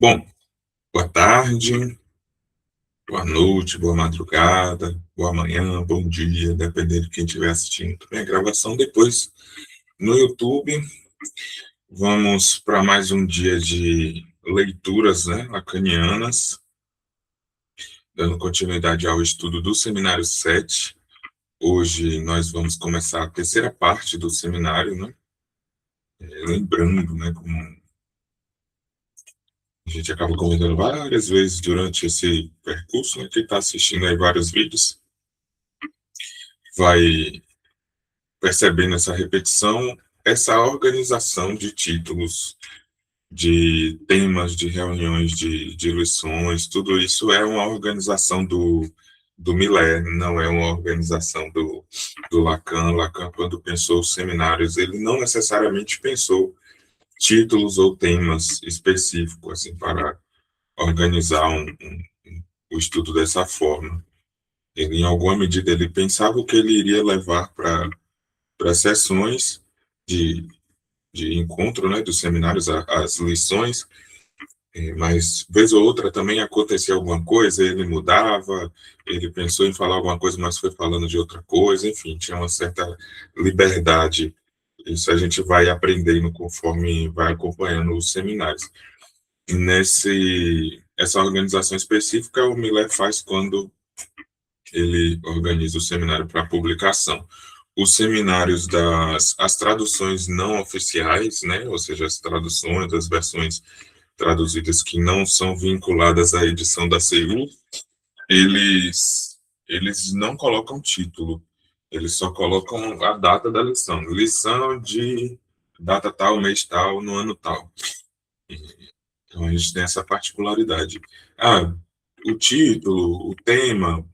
Bom, boa tarde, boa noite, boa madrugada, boa manhã, bom dia, dependendo de quem estiver assistindo também a gravação depois no YouTube. Vamos para mais um dia de leituras, né, lacanianas, dando continuidade ao estudo do Seminário 7. Hoje nós vamos começar a terceira parte do seminário, né, lembrando, né, como a gente acaba comentando várias vezes durante esse percurso, né, quem está assistindo aí vários vídeos, vai percebendo essa repetição, essa organização de títulos, de temas, de reuniões, de lições, tudo isso é uma organização do Millet, não é uma organização do Lacan. Lacan, quando pensou os seminários, ele não necessariamente pensou títulos ou temas específicos assim, para organizar o estudo dessa forma. Ele, em alguma medida, ele pensava o que ele iria levar para sessões de, de encontro, né, dos seminários, as lições, mas vez ou outra também acontecia alguma coisa, ele mudava, ele pensou em falar alguma coisa, mas foi falando de outra coisa, enfim, tinha uma certa liberdade. Isso a gente vai aprendendo conforme vai acompanhando os seminários. Essa organização específica o Millet faz quando ele organiza o seminário para publicação. Os seminários as traduções não oficiais, né, ou seja, as traduções das versões traduzidas que não são vinculadas à edição da CU, eles não colocam título, eles só colocam a data da lição. Lição de data tal, mês tal, no ano tal. Então a gente tem essa particularidade. O título, o tema,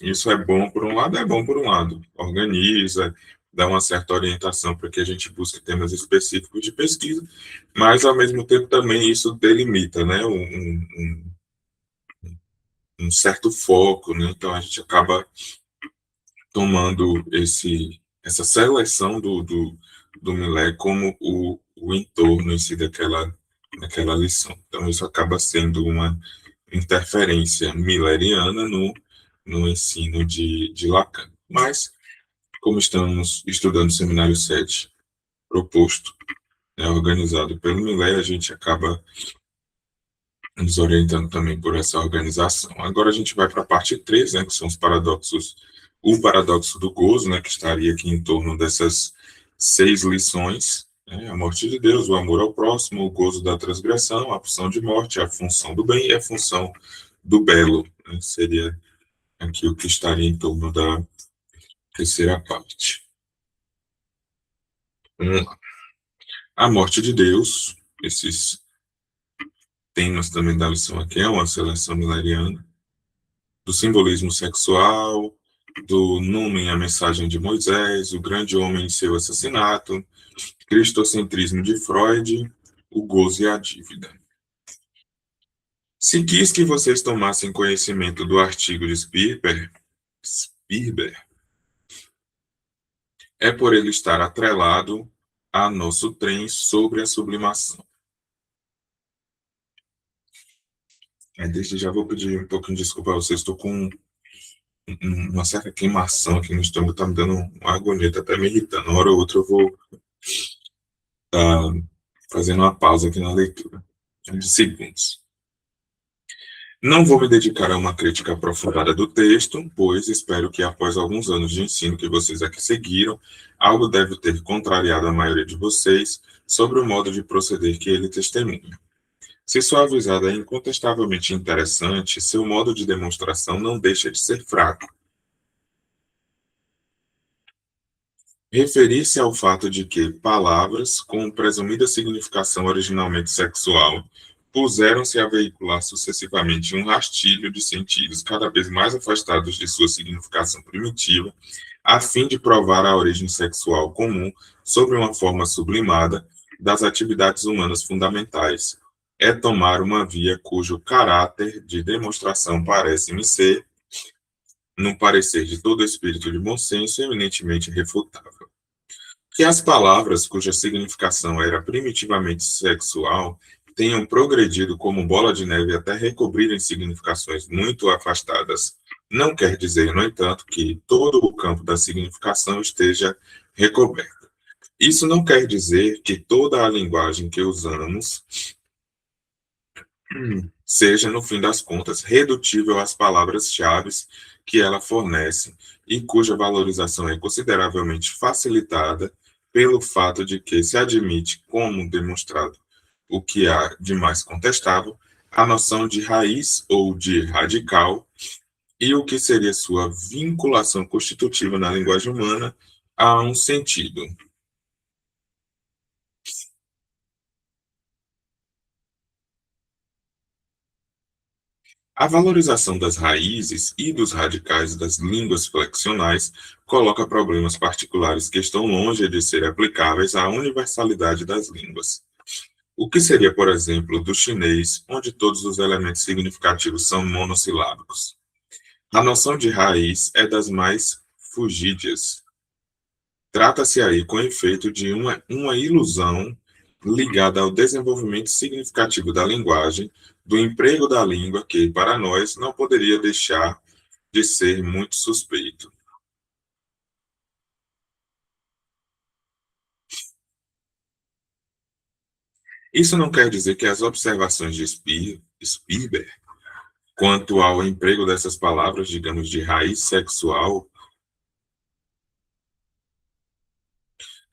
isso é bom por um lado, é bom por um lado. Organiza, dá uma certa orientação para que a gente busque temas específicos de pesquisa, mas, ao mesmo tempo, também isso delimita, né, um certo foco, né? Então, a gente acaba tomando essa seleção do Millet como o entorno em si daquela lição. Então, isso acaba sendo uma interferência milleriana no ensino de Lacan. Mas, como estamos estudando o Seminário 7 proposto, né, organizado pelo Millet, a gente acaba nos orientando também por essa organização. Agora a gente vai para a parte 3, né, que são os paradoxos, o paradoxo do gozo, né, que estaria aqui em torno dessas 6 lições, né, a morte de Deus, o amor ao próximo, o gozo da transgressão, a função de morte, a função do bem e a função do belo, né, seria aqui o que estaria em torno da terceira parte. Vamos lá. A morte de Deus, esses temas também da lição aqui, é uma seleção mileriana, do simbolismo sexual, do Numen, a mensagem de Moisés, o grande homem e seu assassinato, cristocentrismo de Freud, o gozo e a dívida. Se quis que vocês tomassem conhecimento do artigo de Spirber, é por ele estar atrelado a nosso trem sobre a sublimação. Desde já vou pedir um pouquinho de desculpa a vocês, estou com uma certa queimação aqui no estômago, está me dando uma agonia, está até me irritando. Uma hora ou outra eu vou fazendo uma pausa aqui na leitura, de segundos. Não vou me dedicar a uma crítica aprofundada do texto, pois espero que após alguns anos de ensino que vocês aqui seguiram, algo deve ter contrariado a maioria de vocês sobre o modo de proceder que ele testemunha. Se sua avisada é incontestavelmente interessante, seu modo de demonstração não deixa de ser fraco. Referir-se ao fato de que palavras, com presumida significação originalmente sexual, puseram-se a veicular sucessivamente um rastilho de sentidos cada vez mais afastados de sua significação primitiva, a fim de provar a origem sexual comum sobre uma forma sublimada das atividades humanas fundamentais, é tomar uma via cujo caráter de demonstração parece-me ser, no parecer de todo espírito de bom senso, eminentemente refutável. Que as palavras cuja significação era primitivamente sexual tenham progredido como bola de neve até recobrirem significações muito afastadas, não quer dizer, no entanto, que todo o campo da significação esteja recoberto. Isso não quer dizer que toda a linguagem que usamos seja, no fim das contas, redutível às palavras-chave que ela fornece e cuja valorização é consideravelmente facilitada pelo fato de que se admite, como demonstrado o que há de mais contestável, a noção de raiz ou de radical e o que seria sua vinculação constitutiva na linguagem humana a um sentido. A valorização das raízes e dos radicais das línguas flexionais coloca problemas particulares que estão longe de ser aplicáveis à universalidade das línguas. O que seria, por exemplo, do chinês, onde todos os elementos significativos são monossilábicos? A noção de raiz é das mais fugídias. Trata-se aí, com efeito, de uma ilusão ligada ao desenvolvimento significativo da linguagem, do emprego da língua, que, para nós, não poderia deixar de ser muito suspeito. Isso não quer dizer que as observações de Spieber quanto ao emprego dessas palavras, digamos, de raiz sexual,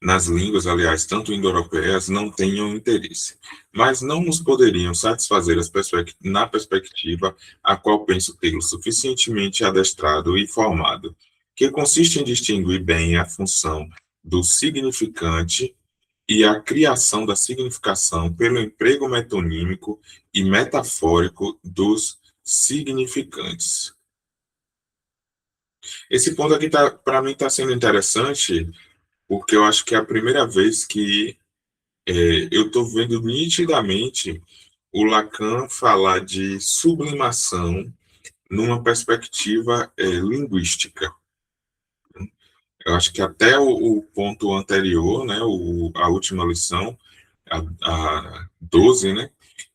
nas línguas, aliás, tanto indo-europeias, não tenham interesse, mas não nos poderiam satisfazer na perspectiva a qual penso tê-lo suficientemente adestrado e formado, que consiste em distinguir bem a função do significante e a criação da significação pelo emprego metonímico e metafórico dos significantes. Esse ponto aqui, para mim, está sendo interessante, porque eu acho que é a primeira vez que eu estou vendo nitidamente o Lacan falar de sublimação numa perspectiva linguística. Eu acho que até o ponto anterior, né, a última lição, a 12, né,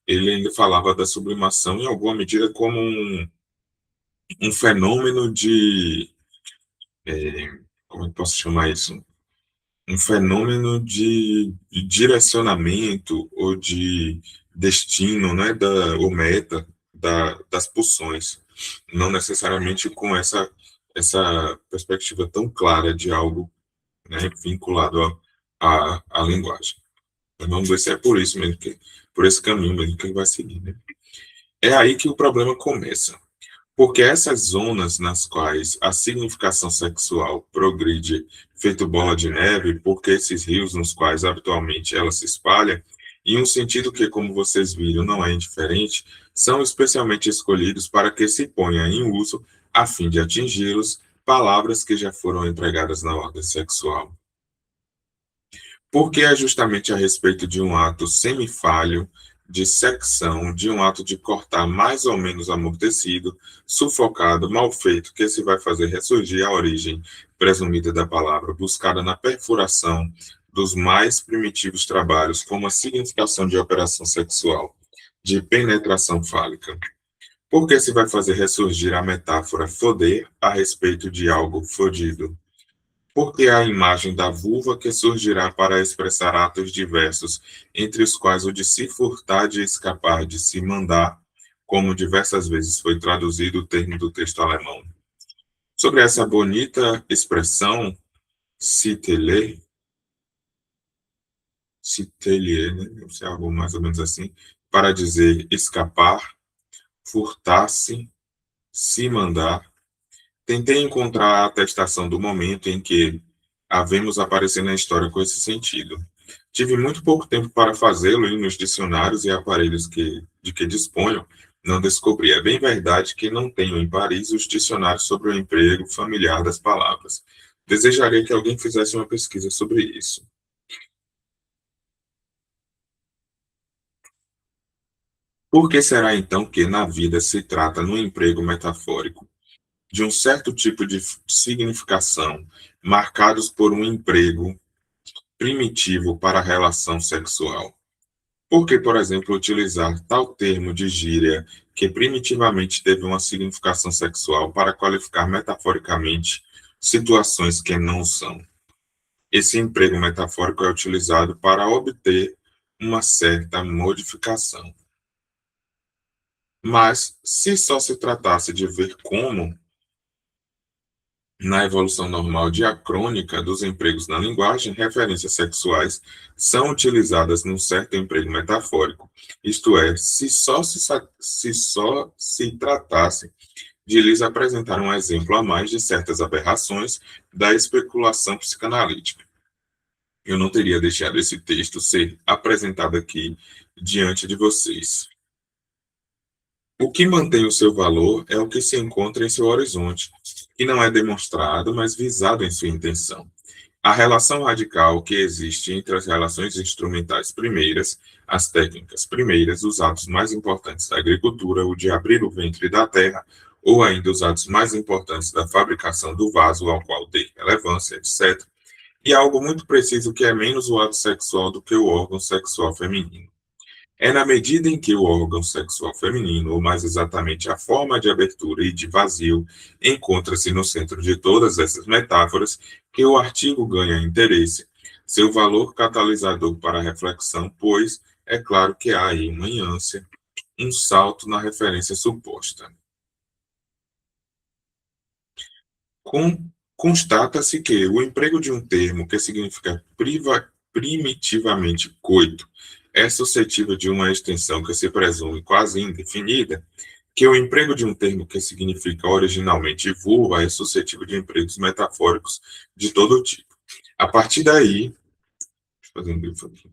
ele ainda falava da sublimação em alguma medida como um fenômeno de, como eu posso chamar isso? Um fenômeno de direcionamento ou de destino, né, ou meta das pulsões, não necessariamente com essa perspectiva tão clara de algo, né, vinculado à linguagem. Mas vamos ver se é por isso mesmo, por esse caminho mesmo que ele vai seguir. Né? É aí que o problema começa. Porque essas zonas nas quais a significação sexual progride feito bola de neve, porque esses rios nos quais habitualmente ela se espalha, em um sentido que, como vocês viram, não é indiferente, são especialmente escolhidos para que se ponha em uso, a fim de atingi-los, palavras que já foram empregadas na ordem sexual. Porque é justamente a respeito de um ato semifalho, de secção, de um ato de cortar mais ou menos amortecido, sufocado, mal feito, que se vai fazer ressurgir a origem presumida da palavra, buscada na perfuração dos mais primitivos trabalhos, como a significação de operação sexual, de penetração fálica. Porque se vai fazer ressurgir a metáfora foder a respeito de algo fodido, porque é a imagem da vulva que surgirá para expressar atos diversos, entre os quais o de se furtar, de escapar, de se mandar, como diversas vezes foi traduzido o termo do texto alemão. Sobre essa bonita expressão, citele, citelier, né? Não sei, algo mais ou menos assim, para dizer escapar, furtar-se, se mandar, tentei encontrar a atestação do momento em que havemos aparecer na história com esse sentido. Tive muito pouco tempo para fazê-lo e nos dicionários e aparelhos de que disponho, não descobri. É bem verdade que não tenho em Paris os dicionários sobre o emprego familiar das palavras. Desejaria que alguém fizesse uma pesquisa sobre isso. Por que será então que na vida se trata, no emprego metafórico, de um certo tipo de significação, marcados por um emprego primitivo para a relação sexual? Por que, por exemplo, utilizar tal termo de gíria que primitivamente teve uma significação sexual para qualificar metaforicamente situações que não são? Esse emprego metafórico é utilizado para obter uma certa modificação. Mas, se só se tratasse de ver como, na evolução normal diacrônica dos empregos na linguagem, referências sexuais são utilizadas num certo emprego metafórico, isto é, se só se tratasse de lhes apresentar um exemplo a mais de certas aberrações da especulação psicanalítica. Eu não teria deixado esse texto ser apresentado aqui diante de vocês. O que mantém o seu valor é o que se encontra em seu horizonte, que não é demonstrado, mas visado em sua intenção. A relação radical que existe entre as relações instrumentais primeiras, as técnicas primeiras, os atos mais importantes da agricultura, o de abrir o ventre da terra, ou ainda os atos mais importantes da fabricação do vaso ao qual dei relevância, etc., e algo muito preciso que é menos o ato sexual do que o órgão sexual feminino. É na medida em que o órgão sexual feminino, ou mais exatamente a forma de abertura e de vazio, encontra-se no centro de todas essas metáforas, que o artigo ganha interesse, seu valor catalisador para a reflexão, pois é claro que há aí uma ânsia, um salto na referência suposta. Constata-se que o emprego de um termo que significa primitivamente coito é suscetível de uma extensão que se presume quase indefinida, que o emprego de um termo que significa originalmente vulva é suscetível de empregos metafóricos de todo tipo. A partir daí, fazer um grifo aqui.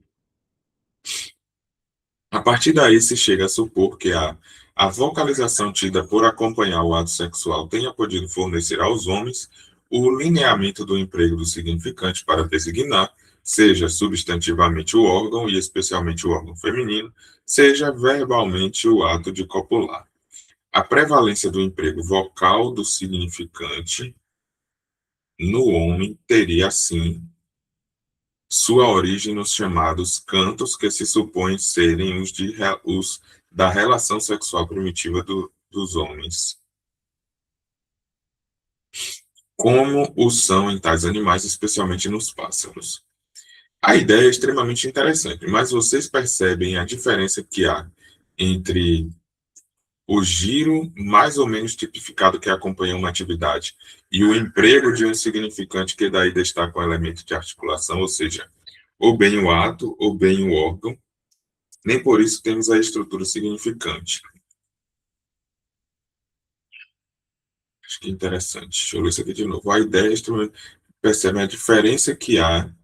A partir daí se chega a supor que a vocalização tida por acompanhar o ato sexual tenha podido fornecer aos homens o lineamento do emprego do significante para designar, seja substantivamente o órgão, e especialmente o órgão feminino, seja verbalmente o ato de copular. A prevalência do emprego vocal do significante no homem teria, assim, sua origem nos chamados cantos, que se supõem serem os da relação sexual primitiva dos homens, como o são em tais animais, especialmente nos pássaros. A ideia é extremamente interessante, mas vocês percebem a diferença que há entre o giro mais ou menos tipificado que acompanha uma atividade e o emprego de um significante que daí destaca um elemento de articulação, ou seja, ou bem o ato ou bem o órgão. Nem por isso temos a estrutura significante. Acho que é interessante. Deixa eu ler isso aqui de novo. A ideia é percebe a diferença que há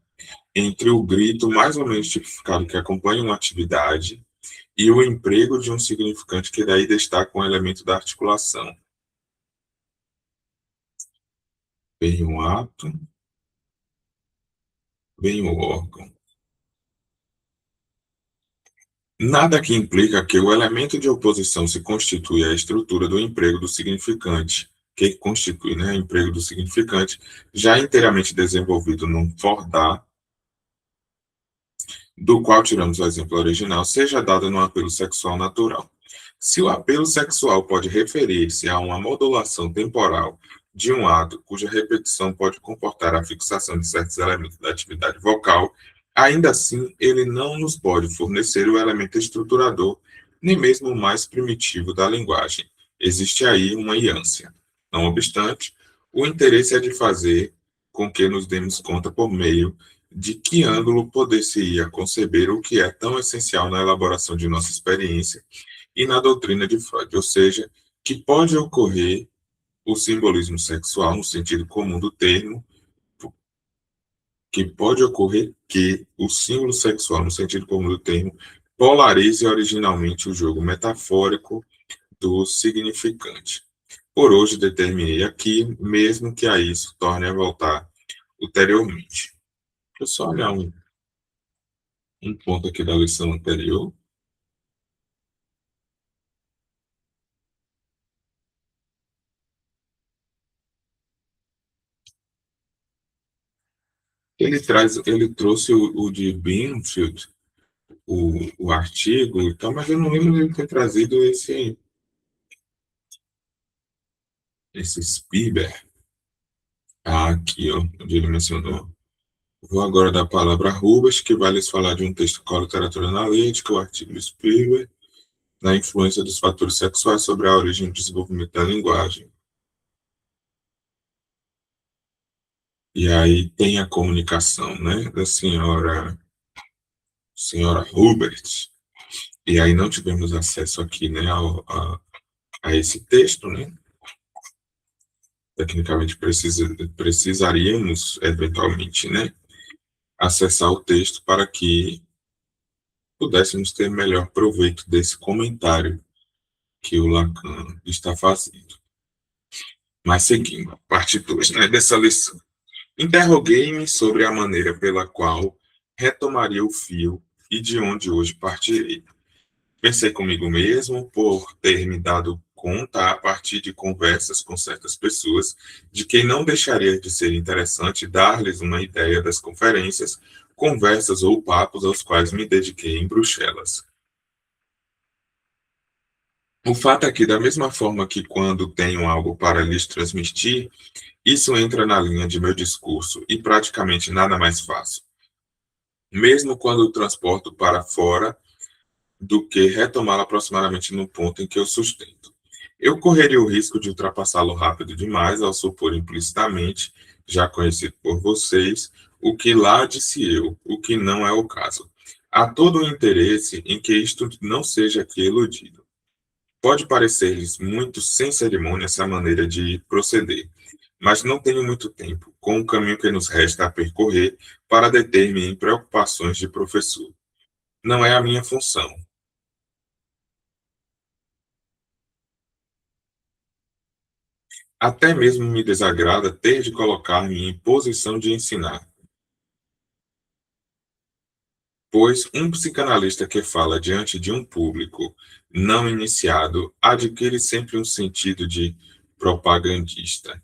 entre o grito mais ou menos tipificado que acompanha uma atividade e o emprego de um significante que daí destaca um elemento da articulação. Bem o ato, bem o órgão. Nada que implica que o elemento de oposição se constitui a estrutura do emprego do significante, que constitui, né, o emprego do significante, já inteiramente desenvolvido num fordar, do qual tiramos o exemplo original, seja dado no apelo sexual natural. Se o apelo sexual pode referir-se a uma modulação temporal de um ato cuja repetição pode comportar a fixação de certos elementos da atividade vocal, ainda assim ele não nos pode fornecer o elemento estruturador, nem mesmo o mais primitivo da linguagem. Existe aí uma iância. Não obstante, o interesse é de fazer com que nos demos conta por meio de que ângulo poder-se-ia conceber o que é tão essencial na elaboração de nossa experiência e na doutrina de Freud, ou seja, que pode ocorrer o simbolismo sexual no sentido comum do termo, que pode ocorrer que o símbolo sexual no sentido comum do termo polarize originalmente o jogo metafórico do significante. Por hoje determinei aqui, mesmo que a isso torne a voltar ulteriormente. Deixa eu só olhar um ponto aqui da lição anterior. Ele trouxe o de Binfield, o artigo e tal, mas eu não lembro de ele ter trazido esse Spiber. Aqui, ó, onde ele mencionou. Vou agora dar a palavra a Rubens, que vai lhes falar de um texto com a literatura analítica, o artigo do Spielberg, na influência dos fatores sexuais sobre a origem e desenvolvimento da linguagem. E aí tem a comunicação, né, da senhora Hubert. E aí não tivemos acesso aqui, né, a esse texto, né? Tecnicamente precisaríamos, eventualmente, né, acessar o texto para que pudéssemos ter melhor proveito desse comentário que o Lacan está fazendo. Mas seguindo, parte 2, né, dessa lição. Interroguei-me sobre a maneira pela qual retomaria o fio e de onde hoje partirei. Pensei comigo mesmo, por ter me dado conta, a partir de conversas com certas pessoas, de que não deixaria de ser interessante dar-lhes uma ideia das conferências, conversas ou papos aos quais me dediquei em Bruxelas. O fato é que, da mesma forma que quando tenho algo para lhes transmitir, isso entra na linha de meu discurso e praticamente nada mais faço, mesmo quando o transporto para fora do que retomá-lo aproximadamente no ponto em que eu sustento. Eu correria o risco de ultrapassá-lo rápido demais ao supor implicitamente, já conhecido por vocês, o que lá disse eu, o que não é o caso. Há todo o interesse em que isto não seja aqui eludido. Pode parecer-lhes muito sem cerimônia essa maneira de proceder, mas não tenho muito tempo, com o caminho que nos resta a percorrer, para deter-me em preocupações de professor. Não é a minha função. Até mesmo me desagrada ter de colocar-me em posição de ensinar, pois um psicanalista que fala diante de um público não iniciado adquire sempre um sentido de propagandista.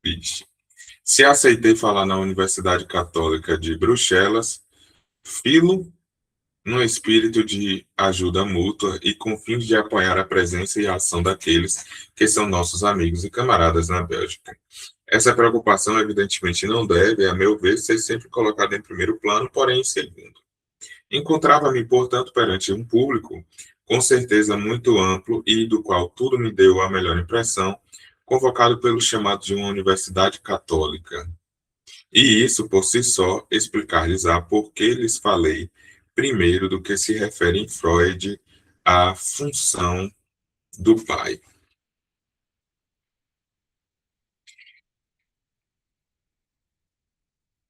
Bicho. Se aceitei falar na Universidade Católica de Bruxelas, filo no espírito de ajuda mútua e com fins de apoiar a presença e a ação daqueles que são nossos amigos e camaradas na Bélgica. Essa preocupação, evidentemente, não deve, a meu ver, ser sempre colocada em primeiro plano, porém em segundo. Encontrava-me, portanto, perante um público, com certeza muito amplo e do qual tudo me deu a melhor impressão, convocado pelo chamado de uma universidade católica. E isso, por si só, explicar-lhes-á por que lhes falei primeiro do que se refere em Freud à função do pai.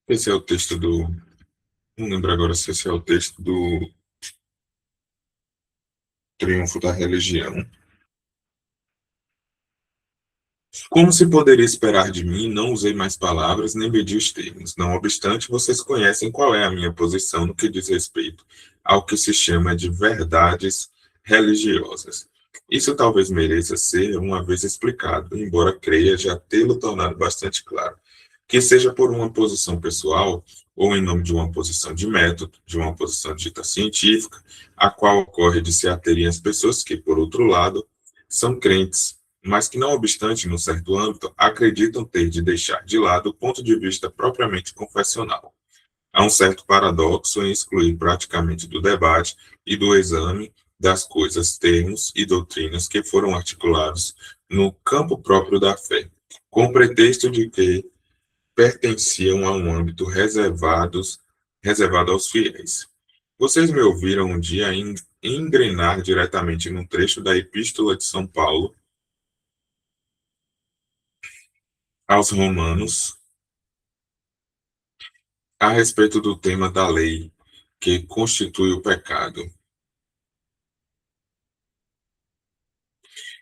Esse é o texto do. Não lembro agora se esse é o texto do Triunfo da Religião. Como se poderia esperar de mim, não usei mais palavras nem medi os termos. Não obstante, vocês conhecem qual é a minha posição no que diz respeito ao que se chama de verdades religiosas. Isso talvez mereça ser uma vez explicado, embora creia já tê-lo tornado bastante claro. Que seja por uma posição pessoal ou em nome de uma posição de método, de uma posição dita científica, a qual ocorre de se aterem as pessoas que, por outro lado, são crentes, mas que, não obstante, num certo âmbito, acreditam ter de deixar de lado o ponto de vista propriamente confessional. Há um certo paradoxo em excluir praticamente do debate e do exame das coisas termos e doutrinas que foram articulados no campo próprio da fé, com o pretexto de que pertenciam a um âmbito reservado aos fiéis. Vocês me ouviram um dia engrenar diretamente num trecho da Epístola de São Paulo aos Romanos a respeito do tema da lei que constitui o pecado.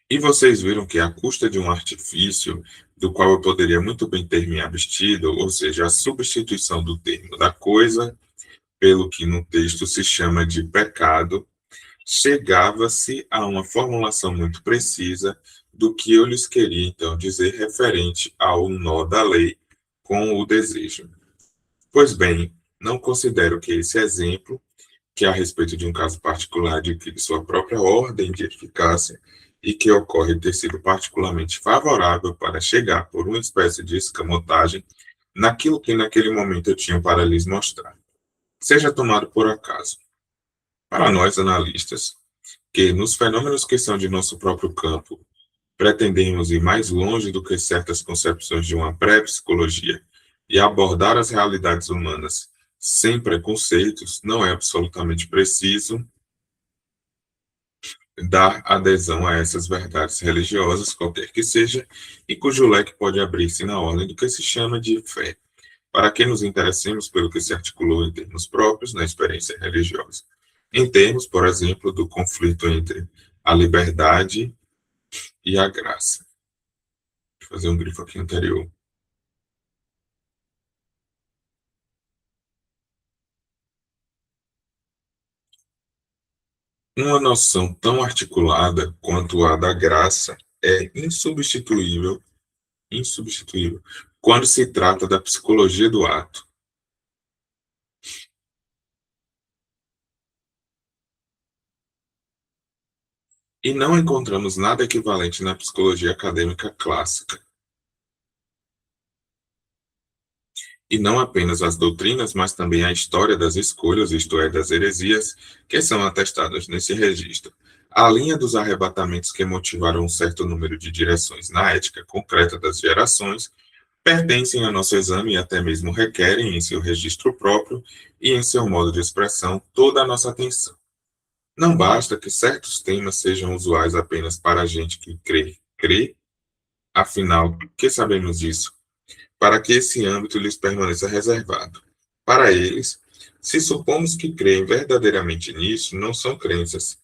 E vocês viram que, à custa de um artifício, do qual eu poderia muito bem ter me abstido, ou seja, a substituição do termo da coisa, pelo que no texto se chama de pecado, chegava-se a uma formulação muito precisa do que eu lhes queria então dizer referente ao nó da lei com o desejo. Pois bem, não considero que esse exemplo que é a respeito de um caso particular de sua própria ordem de eficácia e que ocorre ter sido particularmente favorável para chegar por uma espécie de escamotagem naquilo que naquele momento eu tinha para lhes mostrar. Seja tomado por acaso. Para nós, analistas, que nos fenômenos que são de nosso próprio campo, pretendemos ir mais longe do que certas concepções de uma pré-psicologia e abordar as realidades humanas sem preconceitos, não é absolutamente preciso dar adesão a essas verdades religiosas, qualquer que seja, e cujo leque pode abrir-se na ordem do que se chama de fé, para que nos interessemos pelo que se articulou em termos próprios na experiência religiosa. Em termos, por exemplo, do conflito entre a liberdade e a graça. Vou fazer um grifo aqui anterior. Uma noção tão articulada quanto a da graça é insubstituível, quando se trata da psicologia do ato. E não encontramos nada equivalente na psicologia acadêmica clássica. E não apenas as doutrinas, mas também a história das escolhas, isto é, das heresias, que são atestadas nesse registro. A linha dos arrebatamentos que motivaram um certo número de direções na ética concreta das gerações pertencem ao nosso exame e até mesmo requerem, em seu registro próprio e em seu modo de expressão, toda a nossa atenção. Não basta que certos temas sejam usuais apenas para a gente que crê, afinal, que sabemos disso? Para que esse âmbito lhes permaneça reservado. Para eles, se supomos que creem verdadeiramente nisso, não são crenças,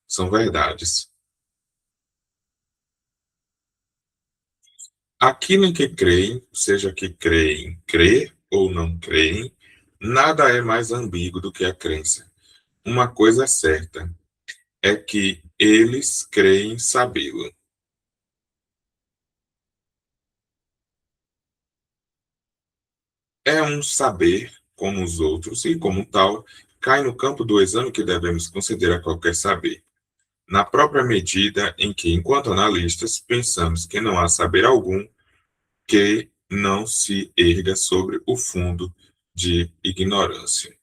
são verdades. Aquilo em que creem, seja que creem, crer ou não creem, nada é mais ambíguo do que a crença. Uma coisa é certa, é que eles creem sabê-lo. É um saber, como os outros, e como tal, cai no campo do exame que devemos considerar qualquer saber, na própria medida em que, enquanto analistas, pensamos que não há saber algum que não se erga sobre o fundo de ignorância.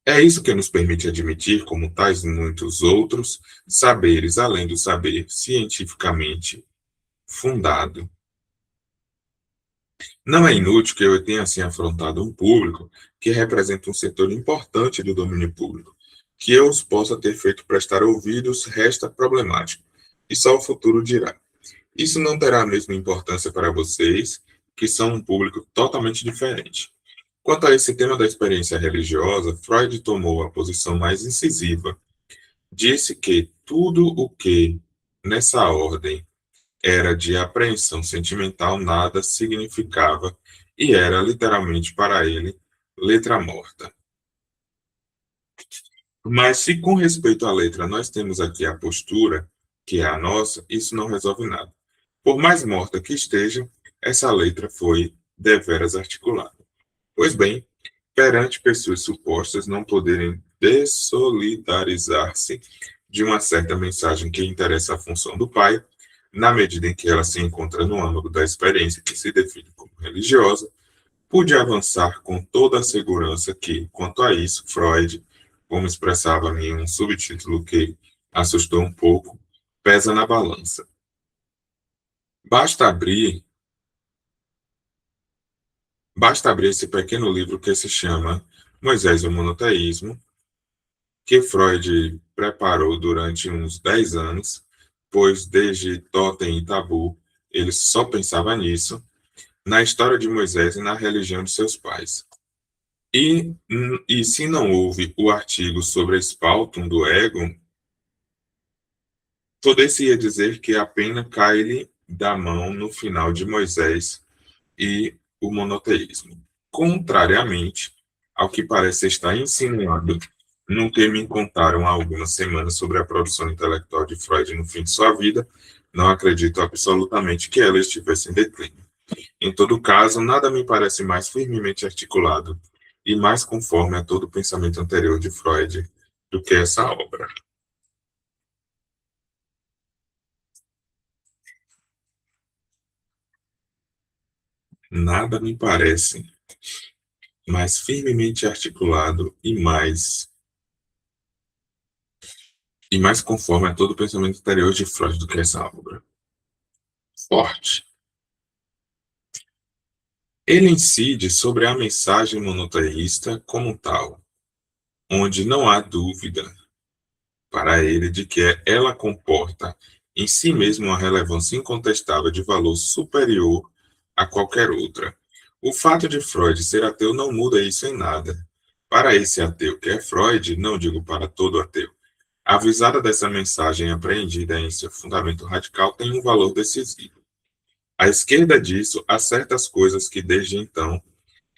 É isso que nos permite admitir, como tais muitos outros, saberes além do saber cientificamente fundado. Não é inútil que eu tenha assim afrontado um público que representa um setor importante do domínio público, que eu os possa ter feito prestar ouvidos resta problemático, e só o futuro dirá. Isso não terá a mesma importância para vocês, que são um público totalmente diferente. Quanto a esse tema da experiência religiosa, Freud tomou a posição mais incisiva. Disse que tudo o que, nessa ordem, era de apreensão sentimental, nada significava e era literalmente para ele letra morta. Mas se com respeito à letra nós temos aqui a postura, que é a nossa, isso não resolve nada. Por mais morta que esteja, essa letra foi deveras articulada. Pois bem, perante pessoas supostas não poderem dessolidarizar-se de uma certa mensagem que interessa à função do pai, na medida em que ela se encontra no âmbito da experiência que se define como religiosa, pude avançar com toda a segurança que, quanto a isso, Freud, como expressava em um subtítulo que assustou um pouco, pesa na balança. Basta abrir esse pequeno livro que se chama Moisés e o Monoteísmo, que Freud preparou durante uns 10 anos, pois desde Totem e Tabu ele só pensava nisso, na história de Moisés e na religião de seus pais. E se não houve o artigo sobre a Spaltum do ego, poder-se-ia dizer que a pena cai-lhe da mão no final de Moisés e o monoteísmo. Contrariamente ao que parece estar insinuado no que me contaram há algumas semanas sobre a produção intelectual de Freud no fim de sua vida, não acredito absolutamente que ela estivesse em declínio. Em todo caso, nada me parece mais firmemente articulado e mais conforme a todo o pensamento anterior de Freud do que essa obra. Nada me parece mais firmemente articulado e mais conforme a todo o pensamento anterior de Freud do que essa obra. Forte. Ele incide sobre a mensagem monoteísta como tal, onde não há dúvida para ele de que ela comporta em si mesma uma relevância incontestável de valor superior a qualquer outra. O fato de Freud ser ateu não muda isso em nada. Para esse ateu que é Freud, não digo para todo ateu, a avisada dessa mensagem apreendida em seu fundamento radical tem um valor decisivo. À esquerda disso, há certas coisas que desde então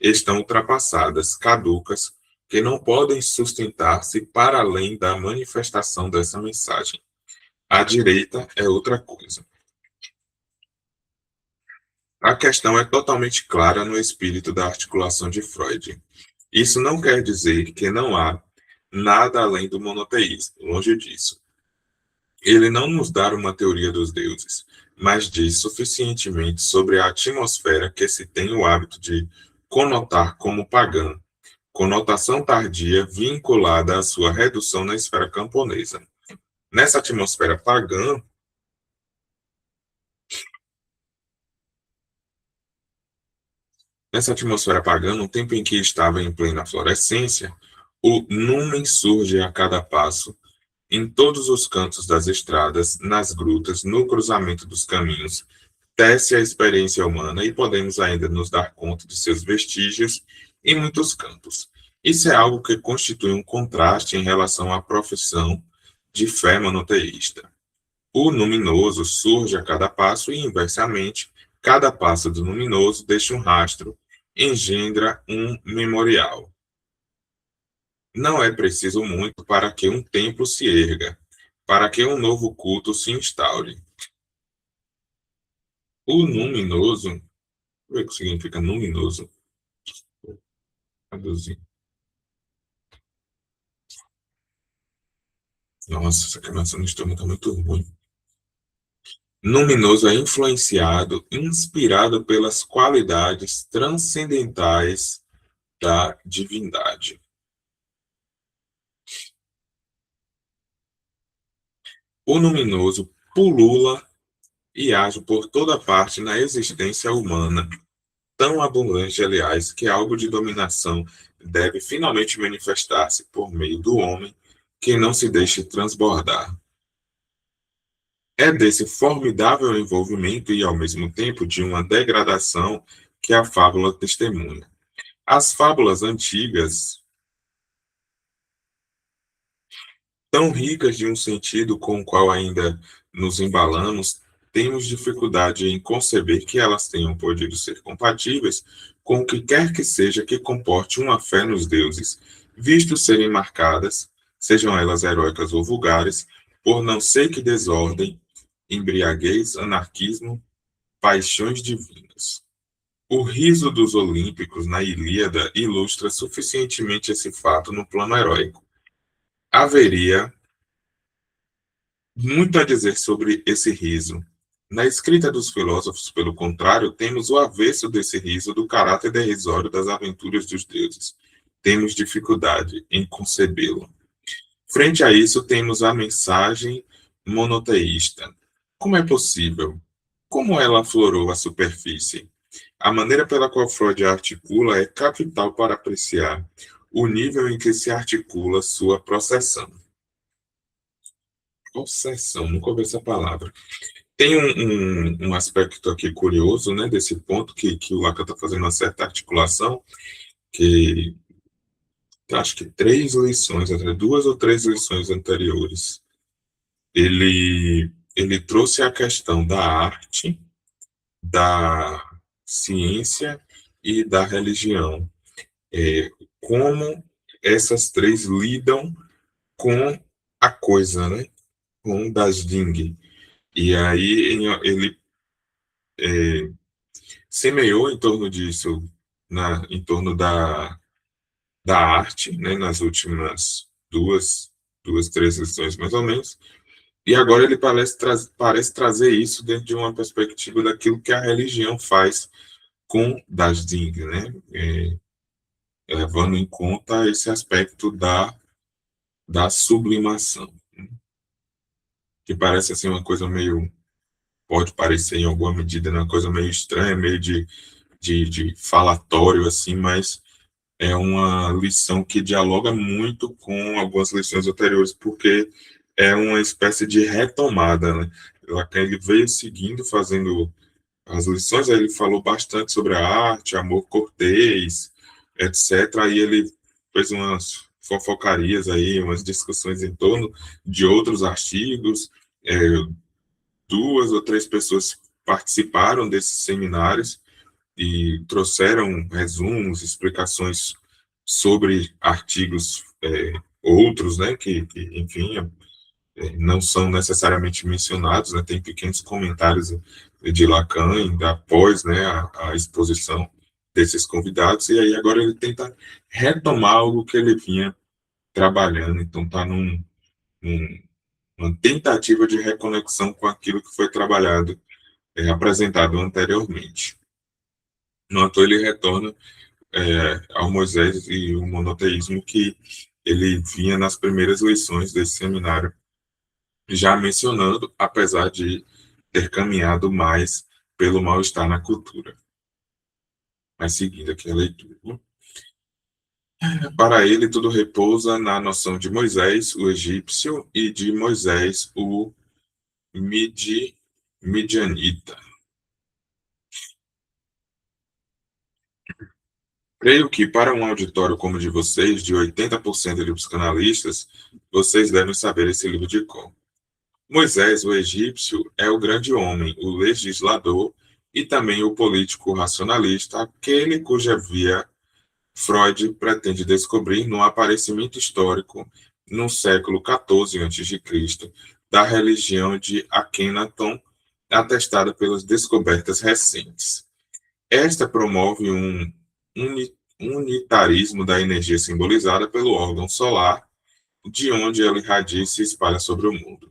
estão ultrapassadas, caducas, que não podem sustentar-se para além da manifestação dessa mensagem. À direita é outra coisa. A questão é totalmente clara no espírito da articulação de Freud. Isso não quer dizer que não há nada além do monoteísmo, longe disso. Ele não nos dá uma teoria dos deuses, mas diz suficientemente sobre a atmosfera que se tem o hábito de conotar como pagã, conotação tardia vinculada à sua redução na esfera camponesa. Nessa atmosfera pagã, no tempo em que estava em plena florescência, o numen surge a cada passo, em todos os cantos das estradas, nas grutas, no cruzamento dos caminhos, tece a experiência humana e podemos ainda nos dar conta de seus vestígios em muitos campos. Isso é algo que constitui um contraste em relação à profissão de fé monoteísta. O luminoso surge a cada passo e, inversamente, cada passo do luminoso deixa um rastro, engendra um memorial. Não é preciso muito para que um templo se erga, para que um novo culto se instaure. O luminoso, deixa eu ver o que significa luminoso. Traduzir. Nossa, essa criança no estômago está muito ruim. Luminoso é influenciado, inspirado pelas qualidades transcendentais da divindade. O luminoso pulula e age por toda parte na existência humana, tão abundante, aliás, que algo de dominação deve finalmente manifestar-se por meio do homem que não se deixe transbordar. É desse formidável envolvimento e, ao mesmo tempo, de uma degradação que a fábula testemunha. As fábulas antigas, tão ricas de um sentido com o qual ainda nos embalamos, temos dificuldade em conceber que elas tenham podido ser compatíveis com o que quer que seja que comporte uma fé nos deuses, visto serem marcadas, sejam elas heróicas ou vulgares, por não sei que desordem, embriaguez, anarquismo, paixões divinas. O riso dos olímpicos na Ilíada ilustra suficientemente esse fato no plano heróico. Haveria muito a dizer sobre esse riso. Na escrita dos filósofos, pelo contrário, temos o avesso desse riso do caráter derrisório das aventuras dos deuses. Temos dificuldade em concebê-lo. Frente a isso, temos a mensagem monoteísta. Como é possível? Como ela aflorou a superfície? A maneira pela qual Freud a articula é capital para apreciar o nível em que se articula sua processão. Processão, nunca ouvi essa palavra. Tem um aspecto aqui curioso, né, desse ponto que o Lacan está fazendo uma certa articulação, que acho que 3 lições, até 2 ou 3 lições anteriores, ele trouxe a questão da arte, da ciência e da religião. Como essas três lidam com a coisa, né? Com o das Ding. E aí ele semeou em torno disso, em torno da arte, né, nas últimas três lições mais ou menos, e agora ele parece trazer isso dentro de uma perspectiva daquilo que a religião faz com das Ding, né, levando em conta esse aspecto da sublimação, que parece assim uma coisa meio, pode parecer em alguma medida, né, uma coisa meio estranha, meio de falatório, assim, mas é uma lição que dialoga muito com algumas lições anteriores, porque é uma espécie de retomada, né? Ele veio seguindo, fazendo as lições, aí ele falou bastante sobre a arte, amor cortês, etc. Aí ele fez umas fofocarias aí, umas discussões em torno de outros artigos, é, duas ou três pessoas participaram desses seminários e trouxeram resumos, explicações sobre artigos outros, né, enfim, não são necessariamente mencionados, né, tem pequenos comentários de Lacan após, né, a exposição desses convidados, e aí agora ele tenta retomar algo que ele vinha trabalhando, então está numa tentativa de reconexão com aquilo que foi trabalhado, apresentado anteriormente. No ato ele retorna ao Moisés e o monoteísmo que ele vinha nas primeiras lições desse seminário, já mencionando, apesar de ter caminhado mais pelo mal-estar na cultura. Mas seguindo aqui a leitura. Para ele, tudo repousa na noção de Moisés, o egípcio, e de Moisés, o midianita. Creio que, para um auditório como o de vocês, de 80% de psicanalistas, vocês devem saber esse livro de cor. Moisés, o egípcio, é o grande homem, o legislador e também o político racionalista, aquele cuja via Freud pretende descobrir no aparecimento histórico, no século XIV a.C., da religião de Akhenaton, atestada pelas descobertas recentes. Esta promove um unitarismo da energia simbolizada pelo órgão solar, de onde ela irradia e se espalha sobre o mundo.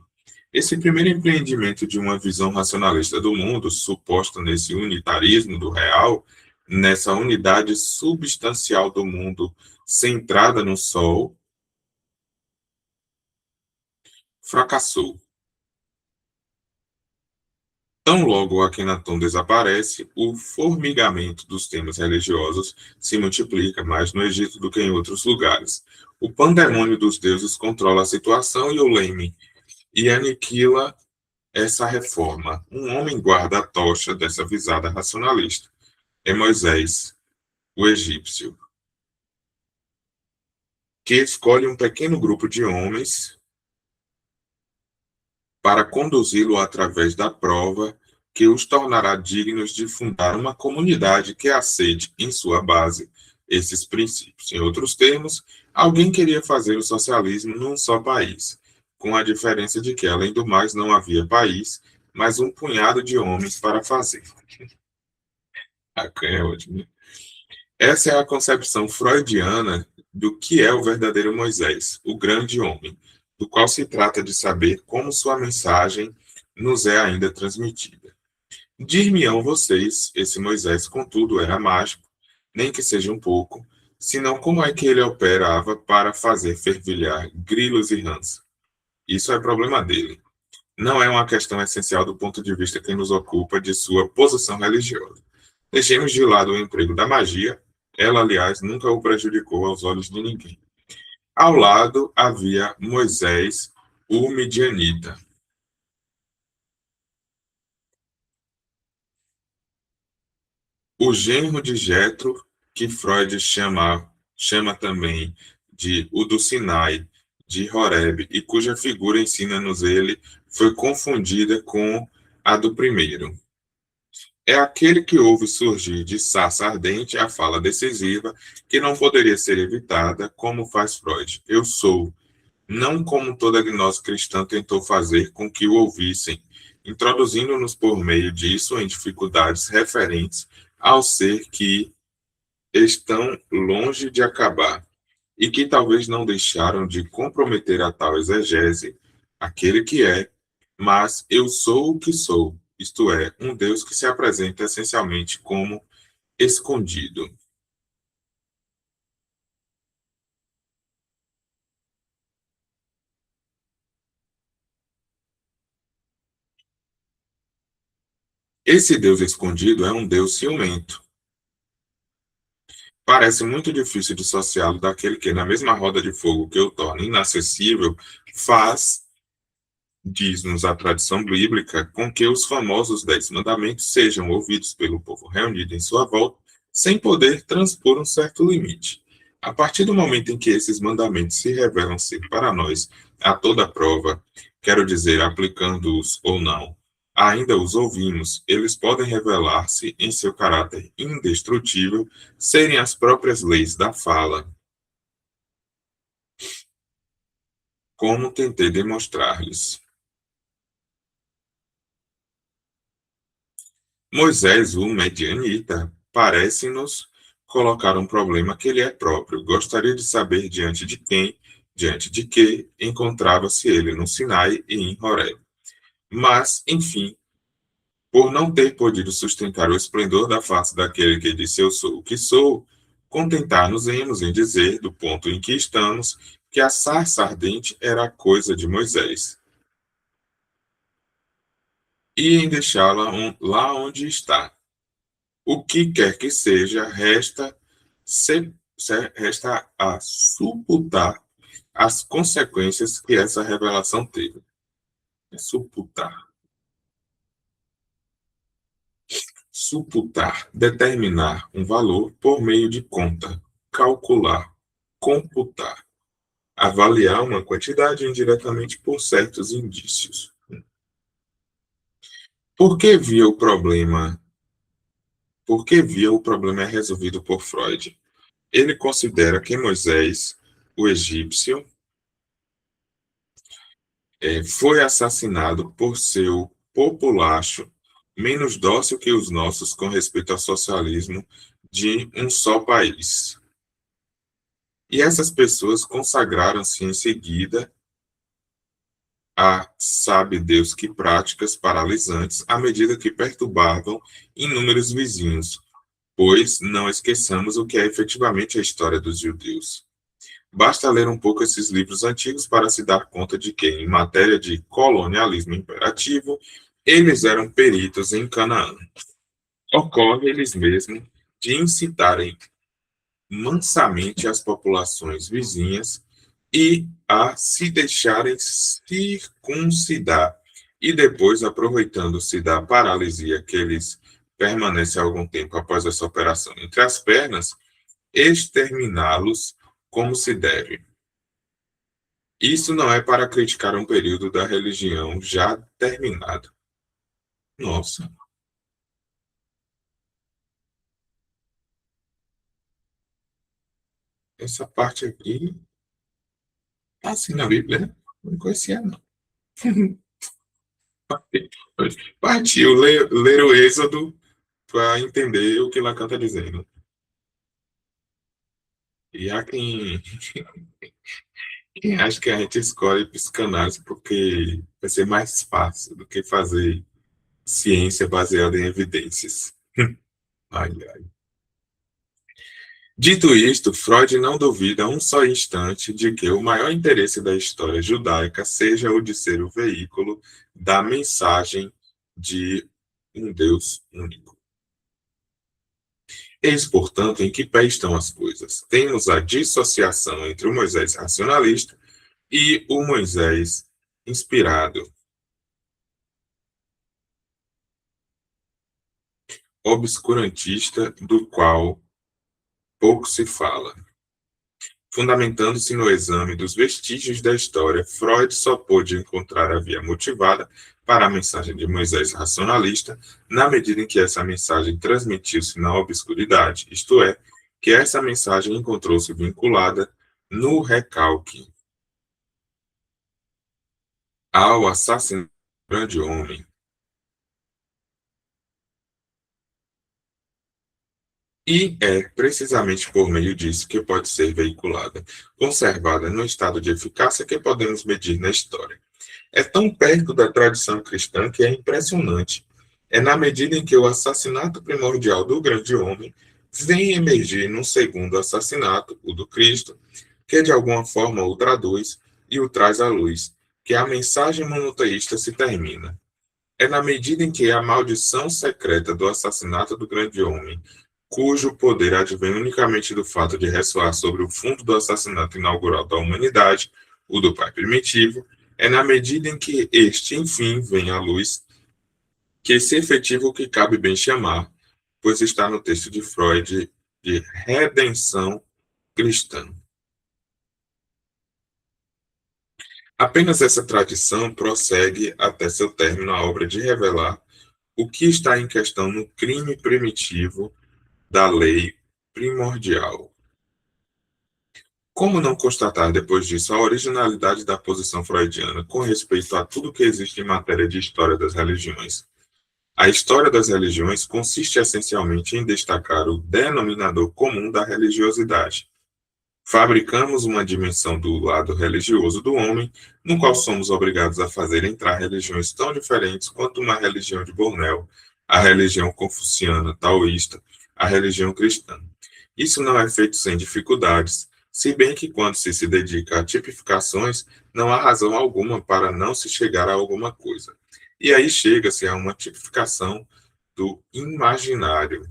Esse primeiro empreendimento de uma visão racionalista do mundo, suposta nesse unitarismo do real, nessa unidade substancial do mundo centrada no Sol, fracassou. Tão logo o Akhenaton desaparece, o formigamento dos temas religiosos se multiplica mais no Egito do que em outros lugares. O pandemônio dos deuses controla a situação e o leme e aniquila essa reforma. Um homem guarda a tocha dessa visada racionalista. É Moisés, o egípcio, que escolhe um pequeno grupo de homens para conduzi-lo através da prova que os tornará dignos de fundar uma comunidade que aceite em sua base esses princípios. Em outros termos, alguém queria fazer o socialismo num só país, com a diferença de que, além do mais, não havia país, mas um punhado de homens para fazer. É ótimo. Essa é a concepção freudiana do que é o verdadeiro Moisés, o grande homem, do qual se trata de saber como sua mensagem nos é ainda transmitida. Dir-me-ão vocês, esse Moisés, contudo, era mágico, nem que seja um pouco, senão como é que ele operava para fazer fervilhar grilos e rãs. Isso é problema dele. Não é uma questão essencial do ponto de vista que nos ocupa de sua posição religiosa. Deixemos de lado o emprego da magia, ela, aliás, nunca o prejudicou aos olhos de ninguém. Ao lado havia Moisés, o midianita. O genro de Jetro, que Freud chama também de o do Sinai, de Horeb, e cuja figura ensina-nos ele, foi confundida com a do primeiro. É aquele que ouve surgir de sarça ardente a fala decisiva, que não poderia ser evitada, como faz Freud. Eu sou, não como toda gnose cristã tentou fazer com que o ouvissem, introduzindo-nos por meio disso em dificuldades referentes ao ser que estão longe de acabar. e que talvez não deixaram de comprometer a tal exegese, aquele que é, mas eu sou o que sou, isto é, um Deus que se apresenta essencialmente como escondido. Esse Deus escondido é um Deus ciumento. Parece muito difícil dissociá-lo daquele que, na mesma roda de fogo que o torna inacessível, faz, diz-nos a tradição bíblica, com que os famosos 10 mandamentos sejam ouvidos pelo povo reunido em sua volta, sem poder transpor um certo limite. A partir do momento em que esses mandamentos se revelam ser para nós a toda prova, quero dizer, aplicando-os ou não, ainda os ouvimos, eles podem revelar-se em seu caráter indestrutível, serem as próprias leis da fala, como tentei demonstrar-lhes. Moisés, o medianita, parece-nos colocar um problema que lhe é próprio. Gostaria de saber diante de quem, diante de que, encontrava-se ele no Sinai e em Horeb. Mas, enfim, por não ter podido sustentar o esplendor da face daquele que disse eu sou o que sou, contentar-nos-emos em dizer, do ponto em que estamos, que a sarça ardente era a coisa de Moisés, e em deixá-la lá onde está. O que quer que seja, resta a suputar as consequências que essa revelação teve. É suputar. Suputar, determinar um valor por meio de conta, calcular, computar, avaliar uma quantidade indiretamente por certos indícios. Por que via o problema? Por que via o problema é resolvido por Freud? Ele considera que Moisés, o egípcio, foi assassinado por seu populacho menos dócil que os nossos com respeito ao socialismo de um só país. E essas pessoas consagraram-se em seguida a sabe Deus que práticas paralisantes à medida que perturbavam inúmeros vizinhos, pois não esqueçamos o que é efetivamente a história dos judeus. Basta ler um pouco esses livros antigos para se dar conta de que, em matéria de colonialismo imperativo, eles eram peritos em Canaã. Ocorre eles mesmos de incitarem mansamente as populações vizinhas e a se deixarem circuncidar, e depois, aproveitando-se da paralisia que eles permanecem algum tempo após essa operação entre as pernas, exterminá-los como se deve. Isso não é para criticar um período da religião já terminado. Nossa, essa parte aqui tá assim na Bíblia, né? Não conhecia, não. Partiu ler o Êxodo para entender o que Lacan está dizendo. E há quem acha que a gente escolhe psicanálise porque vai ser mais fácil do que fazer ciência baseada em evidências. Ai, ai. Dito isto, Freud não duvida um só instante de que o maior interesse da história judaica seja o de ser o veículo da mensagem de um Deus único. Eis, portanto, em que pé estão as coisas. Temos a dissociação entre o Moisés racionalista e o Moisés inspirado, obscurantista, do qual pouco se fala. Fundamentando-se no exame dos vestígios da história, Freud só pôde encontrar a via motivada para a mensagem de Moisés racionalista, na medida em que essa mensagem transmitiu-se na obscuridade, isto é, que essa mensagem encontrou-se vinculada no recalque ao assassinato de um grande homem. E é precisamente por meio disso que pode ser veiculada, conservada no estado de eficácia que podemos medir na história. É tão perto da tradição cristã que é impressionante. É na medida em que o assassinato primordial do grande homem vem emergir num segundo assassinato, o do Cristo, que de alguma forma o traduz e o traz à luz, que a mensagem monoteísta se termina. É na medida em que a maldição secreta do assassinato do grande homem, cujo poder advém unicamente do fato de ressoar sobre o fundo do assassinato inaugural da humanidade, o do pai primitivo, é na medida em que este, enfim, vem à luz, que se efetiva o que cabe bem chamar, pois está no texto de Freud, de redenção cristã. Apenas essa tradição prossegue até seu término a obra de revelar o que está em questão no crime primitivo da lei primordial. Como não constatar depois disso a originalidade da posição freudiana com respeito a tudo que existe em matéria de história das religiões? A história das religiões consiste essencialmente em destacar o denominador comum da religiosidade. Fabricamos uma dimensão do lado religioso do homem, no qual somos obrigados a fazer entrar religiões tão diferentes quanto uma religião de Bornéu, a religião confuciana, taoísta, a religião cristã. Isso não é feito sem dificuldades, se bem que quando se dedica a tipificações, não há razão alguma para não se chegar a alguma coisa. E aí chega-se a uma tipificação do imaginário,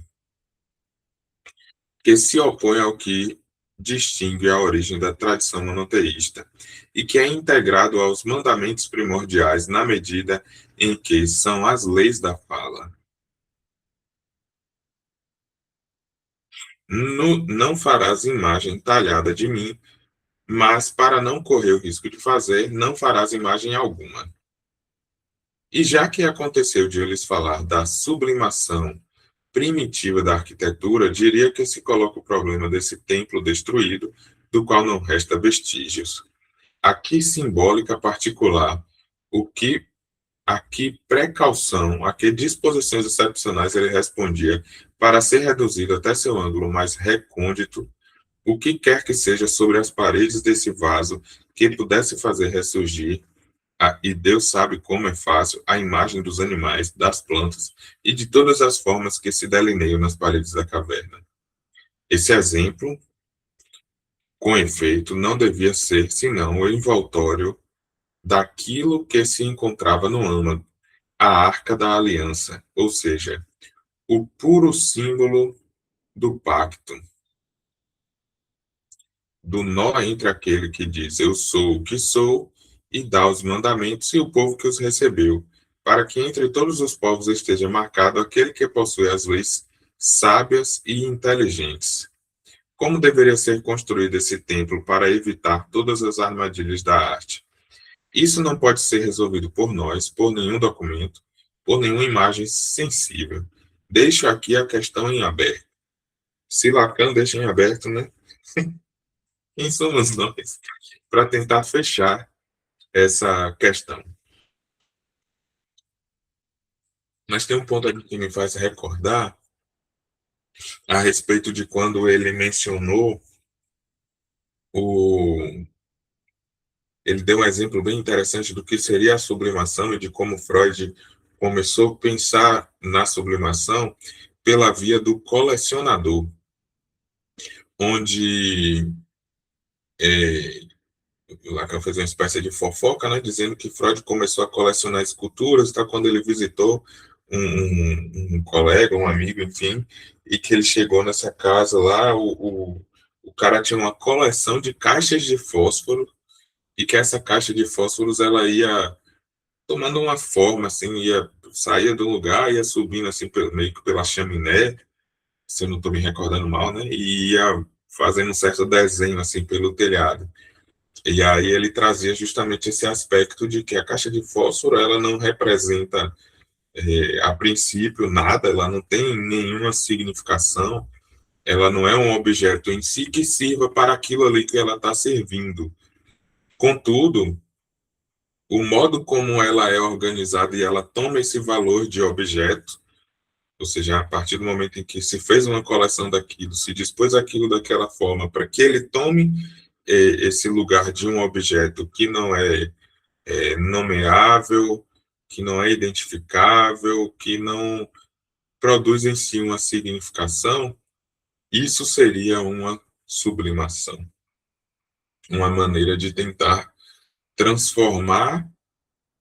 que se opõe ao que distingue a origem da tradição monoteísta e que é integrado aos mandamentos primordiais na medida em que são as leis da fala. Não farás imagem talhada de mim, mas para não correr o risco de fazer, não farás imagem alguma. E já que aconteceu de eu lhes falar da sublimação primitiva da arquitetura, diria que se coloca o problema desse templo destruído, do qual não resta vestígios. A que simbólica particular, o que, a que precaução, a que disposições excepcionais ele respondia para ser reduzido até seu ângulo mais recôndito, o que quer que seja sobre as paredes desse vaso que pudesse fazer ressurgir, e Deus sabe como é fácil, a imagem dos animais, das plantas e de todas as formas que se delineiam nas paredes da caverna. Esse exemplo, com efeito, não devia ser senão o envoltório daquilo que se encontrava no âmago, a Arca da Aliança, ou seja, o puro símbolo do pacto, do nó entre aquele que diz eu sou o que sou e dá os mandamentos e o povo que os recebeu, para que entre todos os povos esteja marcado aquele que possui as leis sábias e inteligentes. Como deveria ser construído esse templo para evitar todas as armadilhas da arte? Isso não pode ser resolvido por nós, por nenhum documento, por nenhuma imagem sensível. Deixo aqui a questão em aberto. Se Lacan deixa em aberto, né? Quem somos nós para tentar fechar essa questão? Mas tem um ponto aqui que me faz recordar a respeito de quando ele mencionou o. Ele deu um exemplo bem interessante do que seria a sublimação e de como Freud começou a pensar na sublimação pela via do colecionador, onde Lacan fez uma espécie de fofoca, né, dizendo que Freud começou a colecionar esculturas, tá, quando ele visitou um colega, um amigo, enfim, e que ele chegou nessa casa lá, o cara tinha uma coleção de caixas de fósforo, e que essa caixa de fósforos, ela ia tomando uma forma, assim, saía do lugar, ia subindo, assim, meio que pela chaminé, se eu não estou me recordando mal, né, e ia fazendo um certo desenho, assim, pelo telhado. E aí ele trazia justamente esse aspecto de que a caixa de fósforo ela não representa, a princípio, nada, ela não tem nenhuma significação, ela não é um objeto em si que sirva para aquilo ali que ela está servindo. Contudo, o modo como ela é organizada e ela toma esse valor de objeto Ou seja, a partir do momento em que se fez uma coleção daquilo, se dispôs aquilo daquela forma para que ele tome esse lugar de um objeto que não é nomeável, que não é identificável, que não produz em si uma significação, isso seria uma sublimação, uma maneira de tentar transformar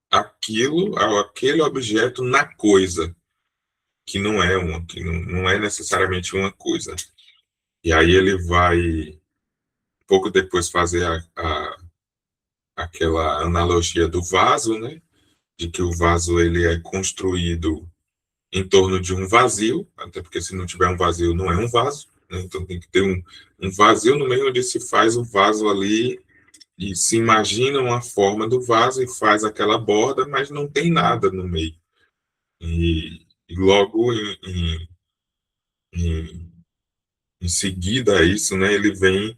aquele objeto na coisa, que não é necessariamente uma coisa. E aí ele vai, pouco depois, fazer aquela analogia do vaso, né? De que o vaso ele é construído em torno de um vazio, até porque se não tiver um vazio não é um vaso, né? Então tem que ter um vazio no meio onde se faz o vaso ali e se imagina uma forma do vaso e faz aquela borda, mas não tem nada no meio. E logo em, em seguida a isso, né, ele vem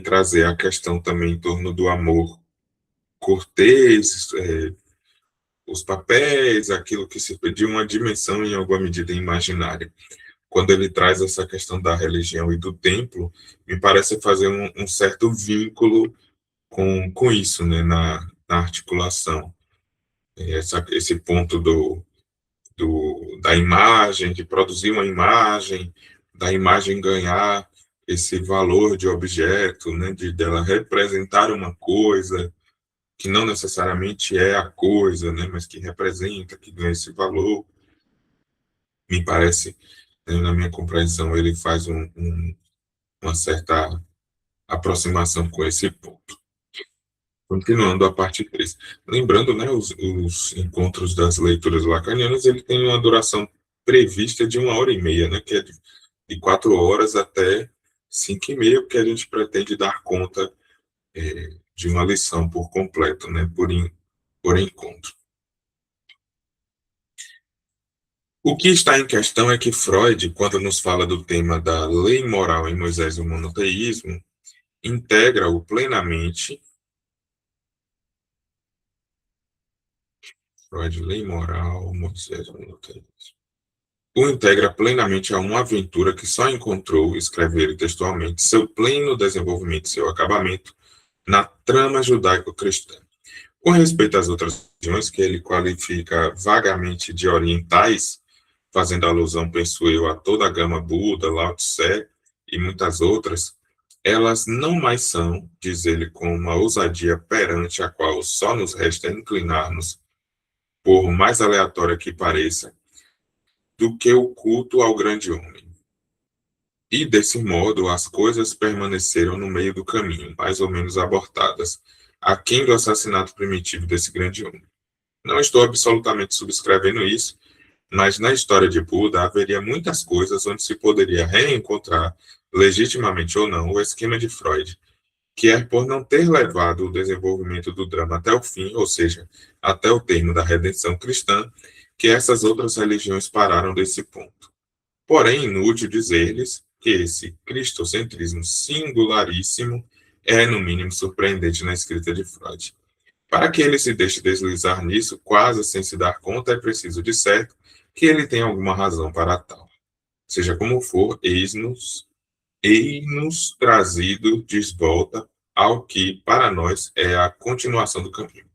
trazer a questão também em torno do amor cortês, os papéis, aquilo que se pediu uma dimensão em alguma medida imaginária. Quando ele traz essa questão da religião e do templo, me parece fazer um certo vínculo com isso, né, na articulação. Esse ponto da imagem, de produzir uma imagem, da imagem ganhar esse valor de objeto, né, de dela representar uma coisa que não necessariamente é a coisa, né, mas que representa, que ganha esse valor. Me parece, né, na minha compreensão, ele faz uma certa aproximação com esse ponto. Continuando a parte 3. Lembrando, né, os encontros das leituras lacanianas, ele tem uma duração prevista de 1 hora e meia, né, que é de 4 horas até 5h30, porque a gente pretende dar conta de uma lição por completo, né, por encontro. O que está em questão é que Freud, quando nos fala do tema da lei moral em Moisés e o monoteísmo, integra-o plenamente. Freud, lei moral, Moisés e o monoteísmo. O integra plenamente a uma aventura que só encontrou, escreve ele textualmente, seu pleno desenvolvimento, seu acabamento, na trama judaico-cristã. Com respeito às outras religiões, que ele qualifica vagamente de orientais, fazendo alusão, penso eu, a toda a gama Buda, Lao Tse e muitas outras, elas não mais são, diz ele com uma ousadia perante a qual só nos resta inclinar-nos, por mais aleatória que pareça, do que o culto ao grande homem. E, desse modo, as coisas permaneceram no meio do caminho, mais ou menos abortadas, aquém do assassinato primitivo desse grande homem. Não estou absolutamente subscrevendo isso, mas na história de Buda haveria muitas coisas onde se poderia reencontrar, legitimamente ou não, o esquema de Freud, que é por não ter levado o desenvolvimento do drama até o fim, ou seja, até o termo da redenção cristã, que essas outras religiões pararam desse ponto. Porém, inútil dizer-lhes que esse cristocentrismo singularíssimo é, no mínimo, surpreendente na escrita de Freud. Para que ele se deixe deslizar nisso, quase sem se dar conta, é preciso, de certo, que ele tenha alguma razão para tal. Seja como for, eis-nos trazido de volta ao que, para nós, é a continuação do caminho.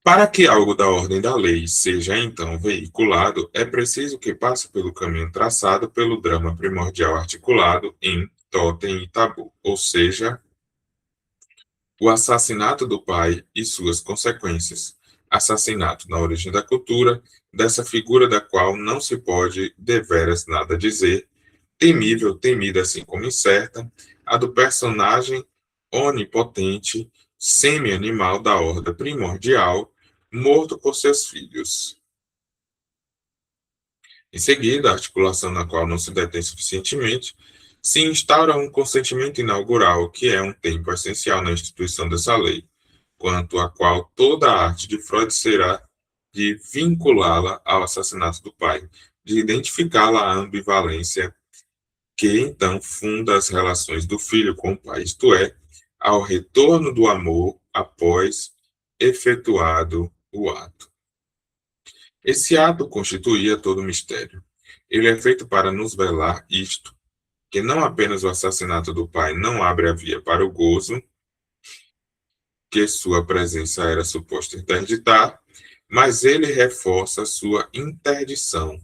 Para que algo da ordem da lei seja, então, veiculado, é preciso que passe pelo caminho traçado pelo drama primordial articulado em Totem e Tabu, ou seja, o assassinato do pai e suas consequências. Assassinato na origem da cultura, dessa figura da qual não se pode deveras nada dizer, temível, temida assim como incerta, a do personagem onipotente, semi-animal da horda primordial, morto por seus filhos. Em seguida, a articulação na qual não se detém suficientemente, se instaura um consentimento inaugural, que é um tempo essencial na instituição dessa lei, quanto a qual toda a arte de Freud será de vinculá-la ao assassinato do pai, de identificá-la à ambivalência que então funda as relações do filho com o pai, isto é, ao retorno do amor após efetuado o ato. Esse ato constituía todo o mistério. Ele é feito para nos velar isto, que não apenas o assassinato do pai não abre a via para o gozo, que sua presença era suposta interditar, mas ele reforça sua interdição.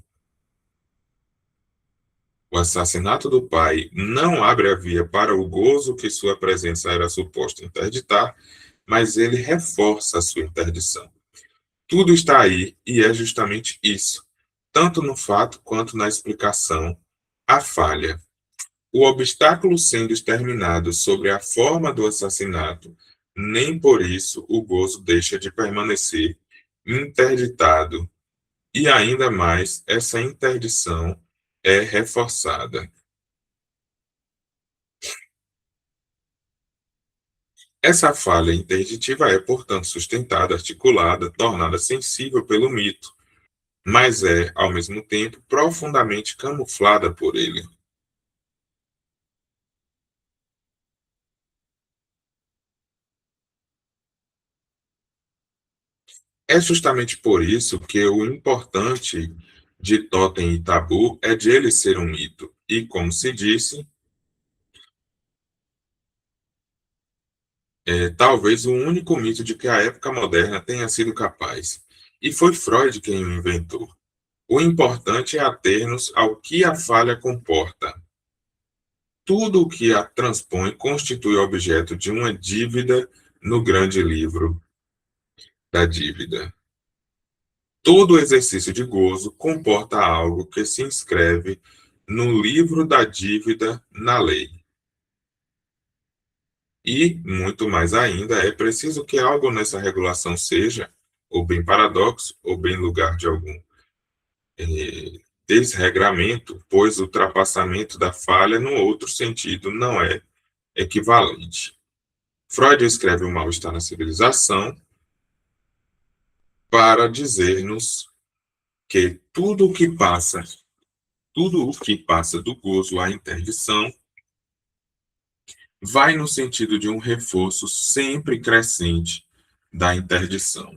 O assassinato do pai não abre a via para o gozo que sua presença era suposta interditar, mas ele reforça a sua interdição. Tudo está aí e é justamente isso, tanto no fato quanto na explicação, a falha. O obstáculo sendo exterminado sobre a forma do assassinato, nem por isso o gozo deixa de permanecer interditado, e ainda mais essa interdição é reforçada. Essa falha interditiva é, portanto, sustentada, articulada, tornada sensível pelo mito, mas é, ao mesmo tempo, profundamente camuflada por ele. É justamente por isso que o importante de Totem e Tabu é de ele ser um mito. E, como se disse, talvez o único mito de que a época moderna tenha sido capaz. E foi Freud quem o inventou. O importante é ater-nos ao que a falha comporta. Tudo o que a transpõe constitui objeto de uma dívida no grande livro da dívida. Todo exercício de gozo comporta algo que se inscreve no livro da dívida na lei. E, muito mais ainda, é preciso que algo nessa regulação seja, ou bem paradoxo, ou bem lugar de algum desregramento, pois o ultrapassamento da falha no outro sentido não é equivalente. Freud escreve o mal-estar na civilização para dizer-nos que tudo o que passa do gozo à interdição vai no sentido de um reforço sempre crescente da interdição.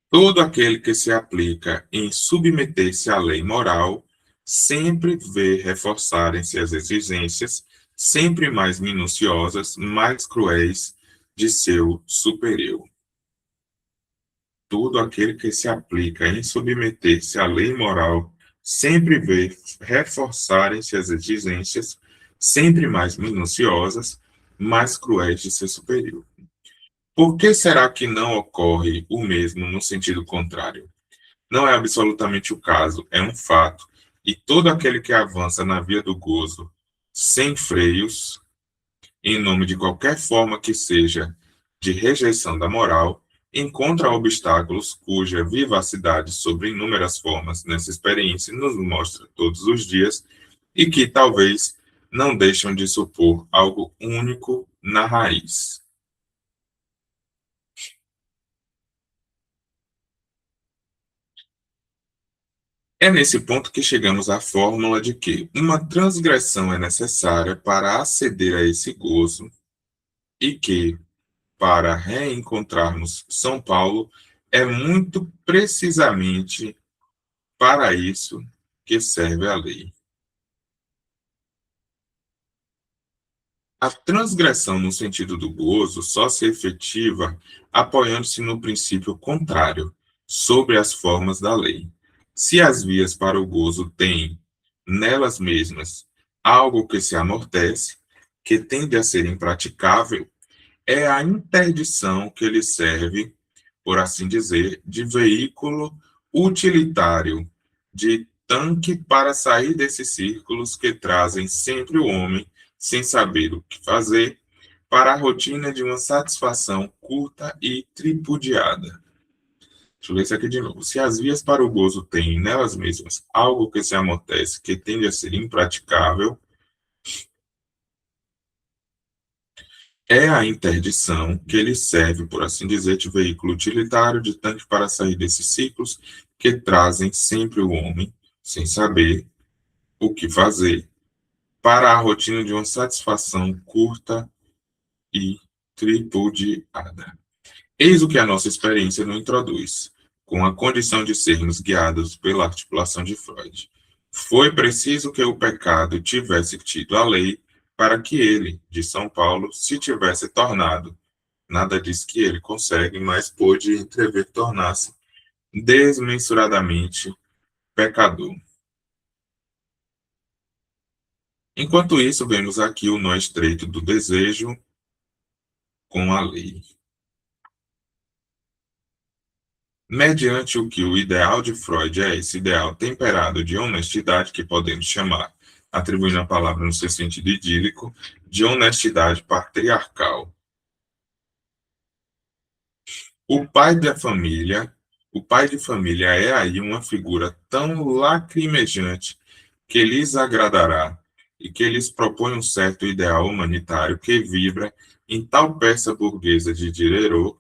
Todo aquele que se aplica em submeter-se à lei moral sempre vê reforçarem-se as exigências sempre mais minuciosas, mais cruéis de seu superior. Todo aquele que se aplica em submeter-se à lei moral sempre vê reforçarem-se as exigências sempre mais minuciosas, mais cruéis de seu superior. Por que será que não ocorre o mesmo no sentido contrário? Não é absolutamente o caso, é um fato, e todo aquele que avança na via do gozo, sem freios, em nome de qualquer forma que seja de rejeição da moral, encontra obstáculos cuja vivacidade sobre inúmeras formas nessa experiência nos mostra todos os dias e que talvez não deixam de supor algo único na raiz. É nesse ponto que chegamos à fórmula de que uma transgressão é necessária para aceder a esse gozo e que, para reencontrarmos São Paulo, é muito precisamente para isso que serve a lei. A transgressão no sentido do gozo só se efetiva apoiando-se no princípio contrário, sobre as formas da lei. Se as vias para o gozo têm, nelas mesmas, algo que se amortece, que tende a ser impraticável, é a interdição que lhe serve, por assim dizer, de veículo utilitário, de tanque para sair desses círculos que trazem sempre o homem, sem saber o que fazer, para a rotina de uma satisfação curta e tripudiada. Deixa eu ler isso aqui de novo. Se as vias para o gozo têm nelas mesmas algo que se amortece, que tende a ser impraticável, é a interdição que lhe serve, por assim dizer, de veículo utilitário, de tanque para sair desses ciclos que trazem sempre o homem, sem saber o que fazer, para a rotina de uma satisfação curta e tripudiada. Eis o que a nossa experiência nos introduz. com a condição de sermos guiados pela articulação de Freud. Foi preciso que o pecado tivesse tido a lei para que ele, de São Paulo, se tivesse tornado. Nada diz que ele consegue, mas pôde entrever tornar-se desmensuradamente pecador. Enquanto isso, vemos aqui o nó estreito do desejo com a lei. Mediante o que o ideal de Freud é esse ideal temperado de honestidade que podemos chamar, atribuindo a palavra no seu sentido idílico, de honestidade patriarcal. O pai de família é aí uma figura tão lacrimejante que lhes agradará e que lhes propõe um certo ideal humanitário que vibra em tal peça burguesa de Diderot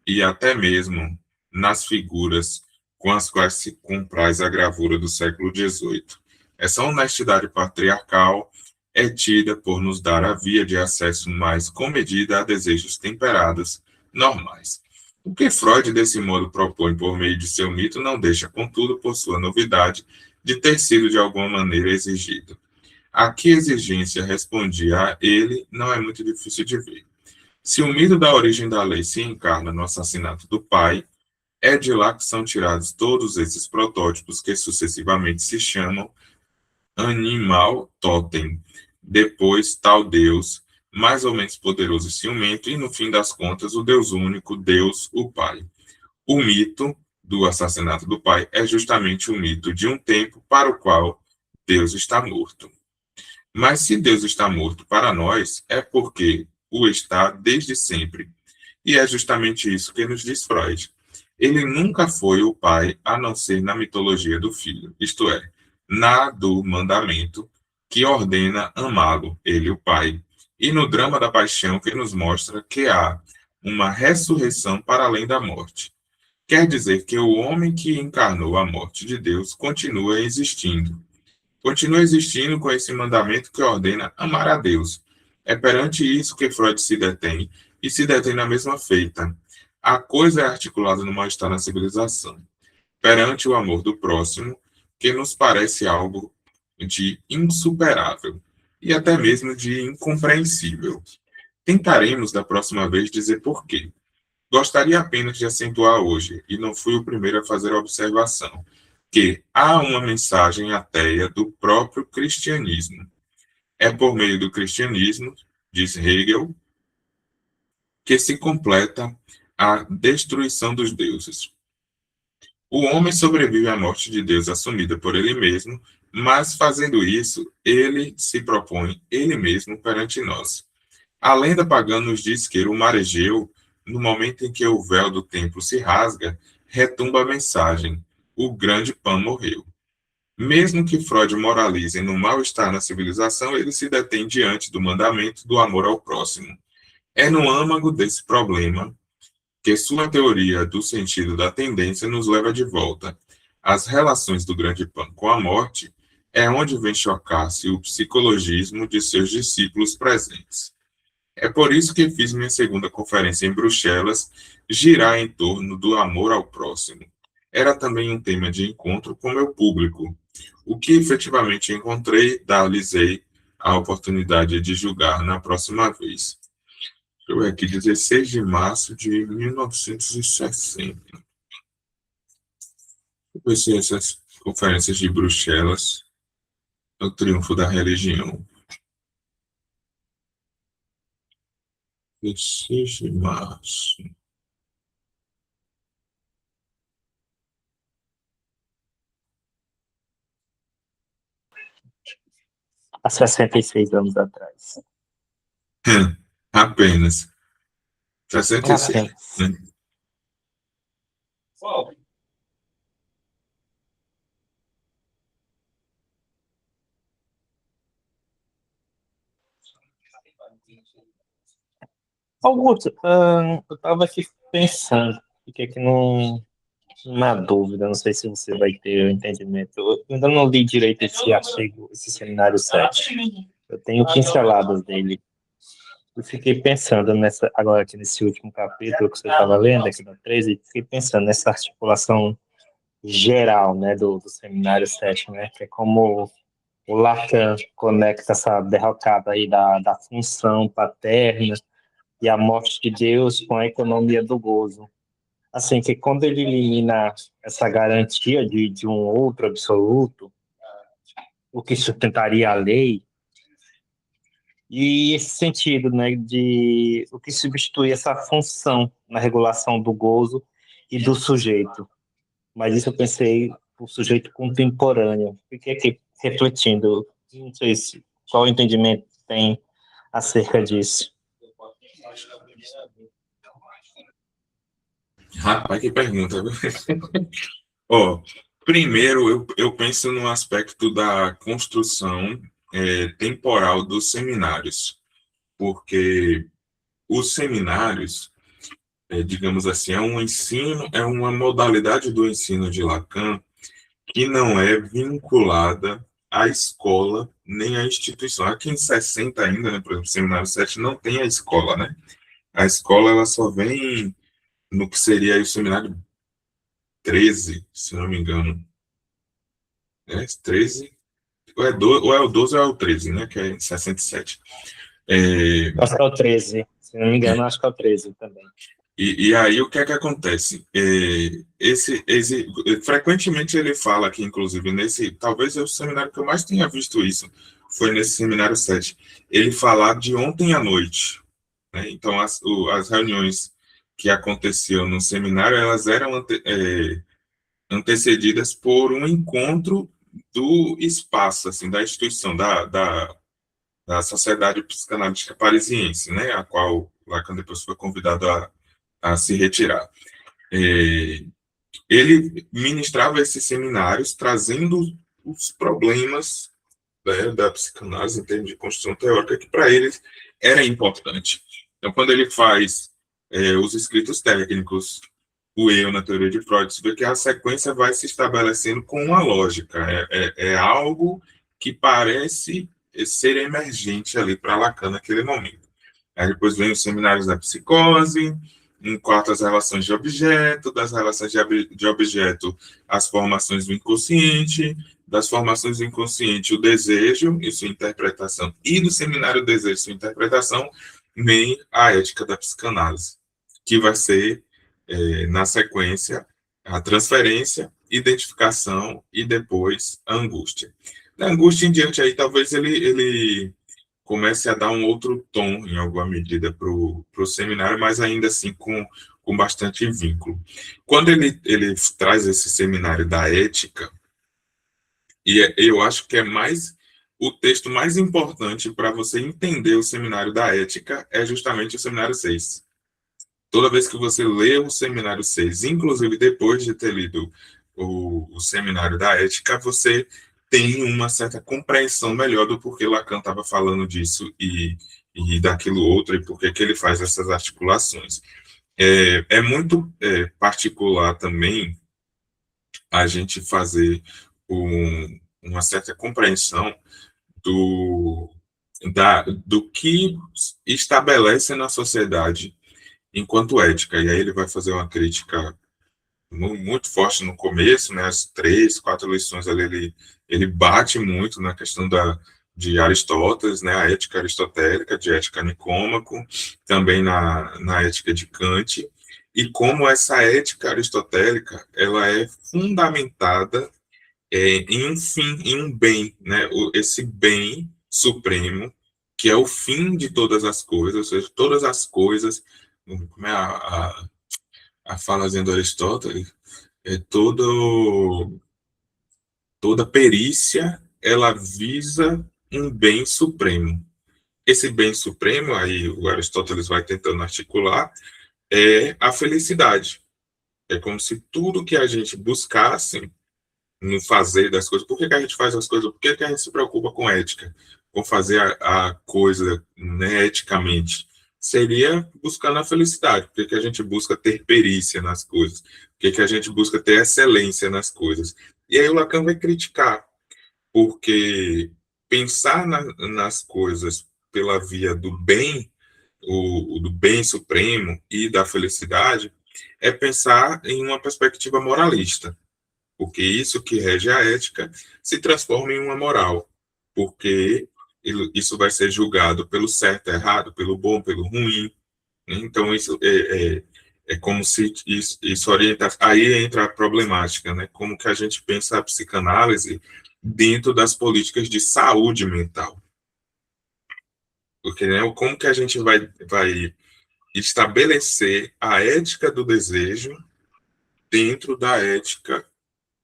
e até mesmo nas figuras com as quais se compraz a gravura do século XVIII. Essa honestidade patriarcal é tida por nos dar a via de acesso mais comedida a desejos temperados, normais. O que Freud, desse modo, propõe por meio de seu mito não deixa, contudo, por sua novidade, de ter sido de alguma maneira exigido. A que exigência respondia a ele não é muito difícil de ver. Se o mito da origem da lei se encarna no assassinato do pai, é de lá que são tirados todos esses protótipos que sucessivamente se chamam animal totem, depois tal Deus, mais ou menos poderoso e ciumento, e no fim das contas o Deus único, Deus, o Pai. O mito do assassinato do pai é justamente o mito de um tempo para o qual Deus está morto. Mas se Deus está morto para nós, é porque o está desde sempre. E é justamente isso que nos diz Freud. Ele nunca foi o pai, a não ser na mitologia do filho, isto é, na do mandamento que ordena amá-lo, ele o pai, e no drama da paixão que nos mostra que há uma ressurreição para além da morte. Quer dizer que o homem que encarnou a morte de Deus continua existindo. Continua existindo com esse mandamento que ordena amar a Deus. É perante isso que Freud se detém, e se detém na mesma feita. A coisa é articulada no mal-estar na civilização, perante o amor do próximo, que nos parece algo de insuperável e até mesmo de incompreensível. Tentaremos da próxima vez dizer por quê. Gostaria apenas de acentuar hoje, e não fui o primeiro a fazer a observação, que há uma mensagem ateia do próprio cristianismo. É por meio do cristianismo, diz Hegel, que se completa a destruição dos deuses. O homem sobrevive à morte de Deus assumida por ele mesmo, mas fazendo isso, ele se propõe ele mesmo perante nós. A lenda pagã nos diz que o mar Egeu, no momento em que o véu do templo se rasga, retumba a mensagem: o grande Pan morreu. Mesmo que Freud moralize no mal-estar na civilização, ele se detém diante do mandamento do amor ao próximo. É no âmago desse problema que sua teoria do sentido da tendência nos leva de volta. As relações do grande Pan com a morte é onde vem chocar-se o psicologismo de seus discípulos presentes. É por isso que fiz minha segunda conferência em Bruxelas girar em torno do amor ao próximo. Era também um tema de encontro com meu público. O que efetivamente encontrei, dar-lhes-ei a oportunidade de julgar na próxima vez. Deixa eu ver aqui, 16 de março de 1960. Deixa eu ver se essas conferências de Bruxelas é o triunfo da religião. 16 de março. Há 66 anos atrás. Apenas. 66. Apenas. Né? Augusto, eu estava aqui pensando, fiquei aqui numa dúvida, não sei se você vai ter o entendimento. Eu ainda não li direito esse artigo, esse seminário 7. Eu tenho pinceladas dele. Eu fiquei pensando nessa, agora aqui nesse último capítulo que você estava lendo, aqui no 13, fiquei pensando nessa articulação geral, né, do Seminário 7, né, que é como o Lacan conecta essa derrocada aí da função paterna e a morte de Deus com a economia do gozo. Assim, que quando ele elimina essa garantia de um outro absoluto, o que sustentaria a lei, e esse sentido, né, de o que substitui essa função na regulação do gozo e do sujeito. Mas isso eu pensei o sujeito contemporâneo. Fiquei aqui refletindo, não sei se qual entendimento tem acerca disso. Rapaz, que pergunta, viu? Ó, primeiro, eu penso no aspecto da construção temporal dos seminários, porque os seminários, digamos assim, é um ensino, é uma modalidade do ensino de Lacan que não é vinculada à escola nem à instituição. Aqui em 60 ainda, né, por exemplo, o Seminário 7 não tem a escola, né? A escola, ela só vem no que seria aí o Seminário 13, se não me engano. É 13, ou é o 12 ou é o 13, né? Que é em 67. É, Acho que é o 13, se não me engano, acho que é o 13 também. e aí o que é que acontece? Frequentemente ele fala aqui, inclusive, talvez é o seminário que eu mais tenha visto isso, foi nesse seminário 7. Ele falar de ontem à noite, né? Então, as reuniões que aconteciam no seminário, elas eram antecedidas por um encontro do espaço, assim, da instituição, da Sociedade Psicanalítica Parisiense, né, a qual Lacan depois foi convidado a se retirar. Ele ministrava esses seminários trazendo os problemas, né, da psicanálise em termos de construção teórica, que para eles era importante. Então, quando ele faz os escritos técnicos, o eu na teoria de Freud, você vê que a sequência vai se estabelecendo com uma lógica. É algo que parece ser emergente ali para Lacan naquele momento. Aí depois vem os seminários da psicose, em quarto as relações de objeto, das relações de objeto as formações do inconsciente, das formações do inconsciente o desejo e sua interpretação, e do seminário desejo e sua interpretação, vem a ética da psicanálise, que vai ser na sequência, a transferência, identificação e depois a angústia. Da angústia em diante, aí talvez ele comece a dar um outro tom, em alguma medida, para o seminário, mas ainda assim com bastante vínculo. Quando ele traz esse seminário da ética, eu acho que é mais o texto mais importante para você entender o seminário da ética é justamente o seminário 6. Toda vez que você lê o seminário 6, inclusive depois de ter lido o seminário da ética, você tem uma certa compreensão melhor do porquê Lacan estava falando disso e daquilo outro, e por que ele faz essas articulações. É muito particular também a gente fazer uma certa compreensão do, do que estabelece na sociedade enquanto ética. E aí ele vai fazer uma crítica muito forte no começo, né? As 3, 4 lições ali, ele bate muito na questão de Aristóteles, né? A ética aristotélica, de ética nicômaco, também na ética de Kant, e como essa ética aristotélica ela é fundamentada em um fim, em um bem, né? Esse bem supremo, que é o fim de todas as coisas, ou seja, todas as coisas, como é a falazinha do Aristóteles, toda perícia, ela visa um bem supremo. Esse bem supremo, aí o Aristóteles vai tentando articular, é a felicidade. É como se tudo que a gente buscasse no fazer das coisas, por que a gente faz as coisas, por que a gente se preocupa com ética, com fazer a coisa, né, eticamente, seria buscando a felicidade, por que a gente busca ter perícia nas coisas, por que a gente busca ter excelência nas coisas. E aí o Lacan vai criticar, porque pensar nas coisas pela via do bem o do bem supremo e da felicidade, é pensar em uma perspectiva moralista, porque isso que rege a ética se transforma em uma moral, porque isso vai ser julgado pelo certo, errado, pelo bom, pelo ruim. Então, isso é como se isso orienta. Aí entra a problemática, né? Como que a gente pensa a psicanálise dentro das políticas de saúde mental. Porque, né, como que a gente vai estabelecer a ética do desejo dentro da ética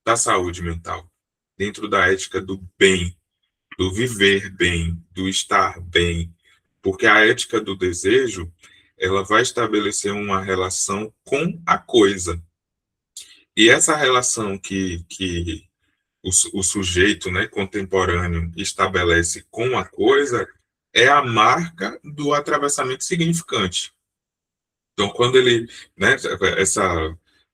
da saúde mental, dentro da ética do bem, do viver bem, do estar bem, porque a ética do desejo, ela vai estabelecer uma relação com a coisa. E essa relação que o sujeito, né, contemporâneo estabelece com a coisa é a marca do atravessamento significante. Então, quando ele, né,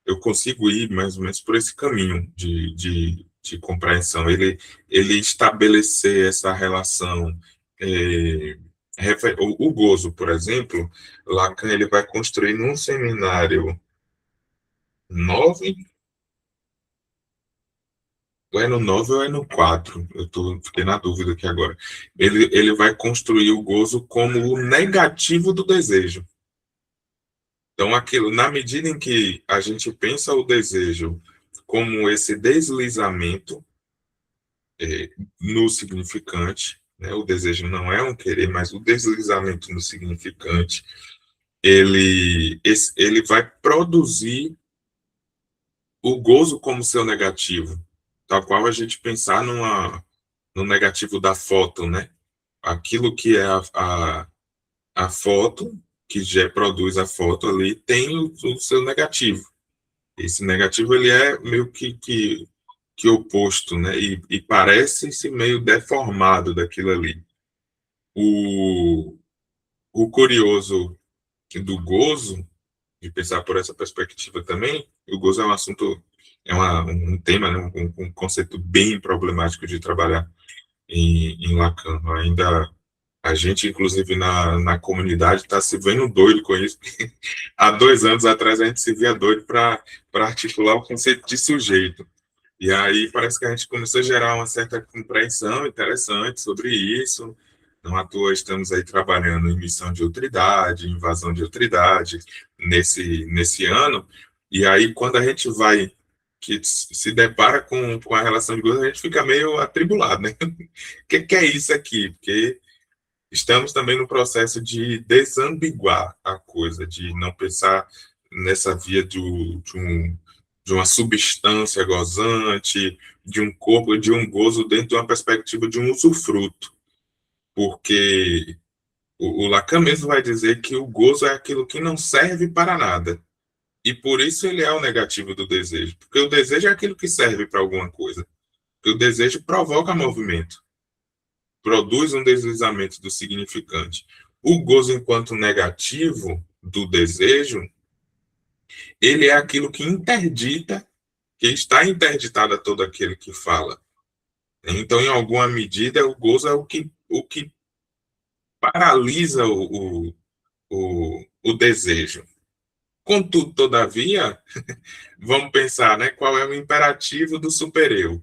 eu consigo ir mais ou menos por esse caminho de compreensão. Ele estabelecer essa relação, é, o gozo, por exemplo, Lacan ele vai construir num seminário 9, ou é no 9 ou é no 4, fiquei na dúvida aqui agora. Ele vai construir o gozo como o negativo do desejo. Então, aquilo, na medida em que a gente pensa o desejo como esse deslizamento no significante, né? O desejo não é um querer, mas o deslizamento no significante, ele vai produzir o gozo como seu negativo, tal qual a gente pensar no negativo da foto, né? Aquilo que é a foto, que já produz a foto ali, tem o seu negativo. Esse negativo ele é meio que oposto, né? E parece-se meio deformado daquilo ali. O, o curioso do gozo, de pensar por essa perspectiva também, o gozo é um assunto, um tema, né? Um conceito bem problemático de trabalhar em Lacan. Ainda a gente, inclusive, na comunidade, está se vendo doido com isso. Há 2 anos atrás, a gente se via doido para articular o conceito de sujeito. E aí parece que a gente começou a gerar uma certa compreensão interessante sobre isso. Não à toa estamos aí trabalhando em missão de autoridade, invasão de autoridade nesse ano. E aí, quando a gente vai, que se depara com a relação de gozo, a gente fica meio atribulado, né? O que é isso aqui? Porque estamos também no processo de desambiguar a coisa, de não pensar nessa via de uma substância gozante, de um corpo, de um gozo dentro de uma perspectiva de um usufruto. Porque o Lacan mesmo vai dizer que o gozo é aquilo que não serve para nada. E por isso ele é o negativo do desejo. Porque o desejo é aquilo que serve para alguma coisa. Porque o desejo provoca movimento, produz um deslizamento do significante. O gozo, enquanto negativo do desejo, ele é aquilo que interdita, que está interditado a todo aquele que fala. Então, em alguma medida, o gozo é o que paralisa o desejo. Contudo, todavia, vamos pensar, né, qual é o imperativo do supereu.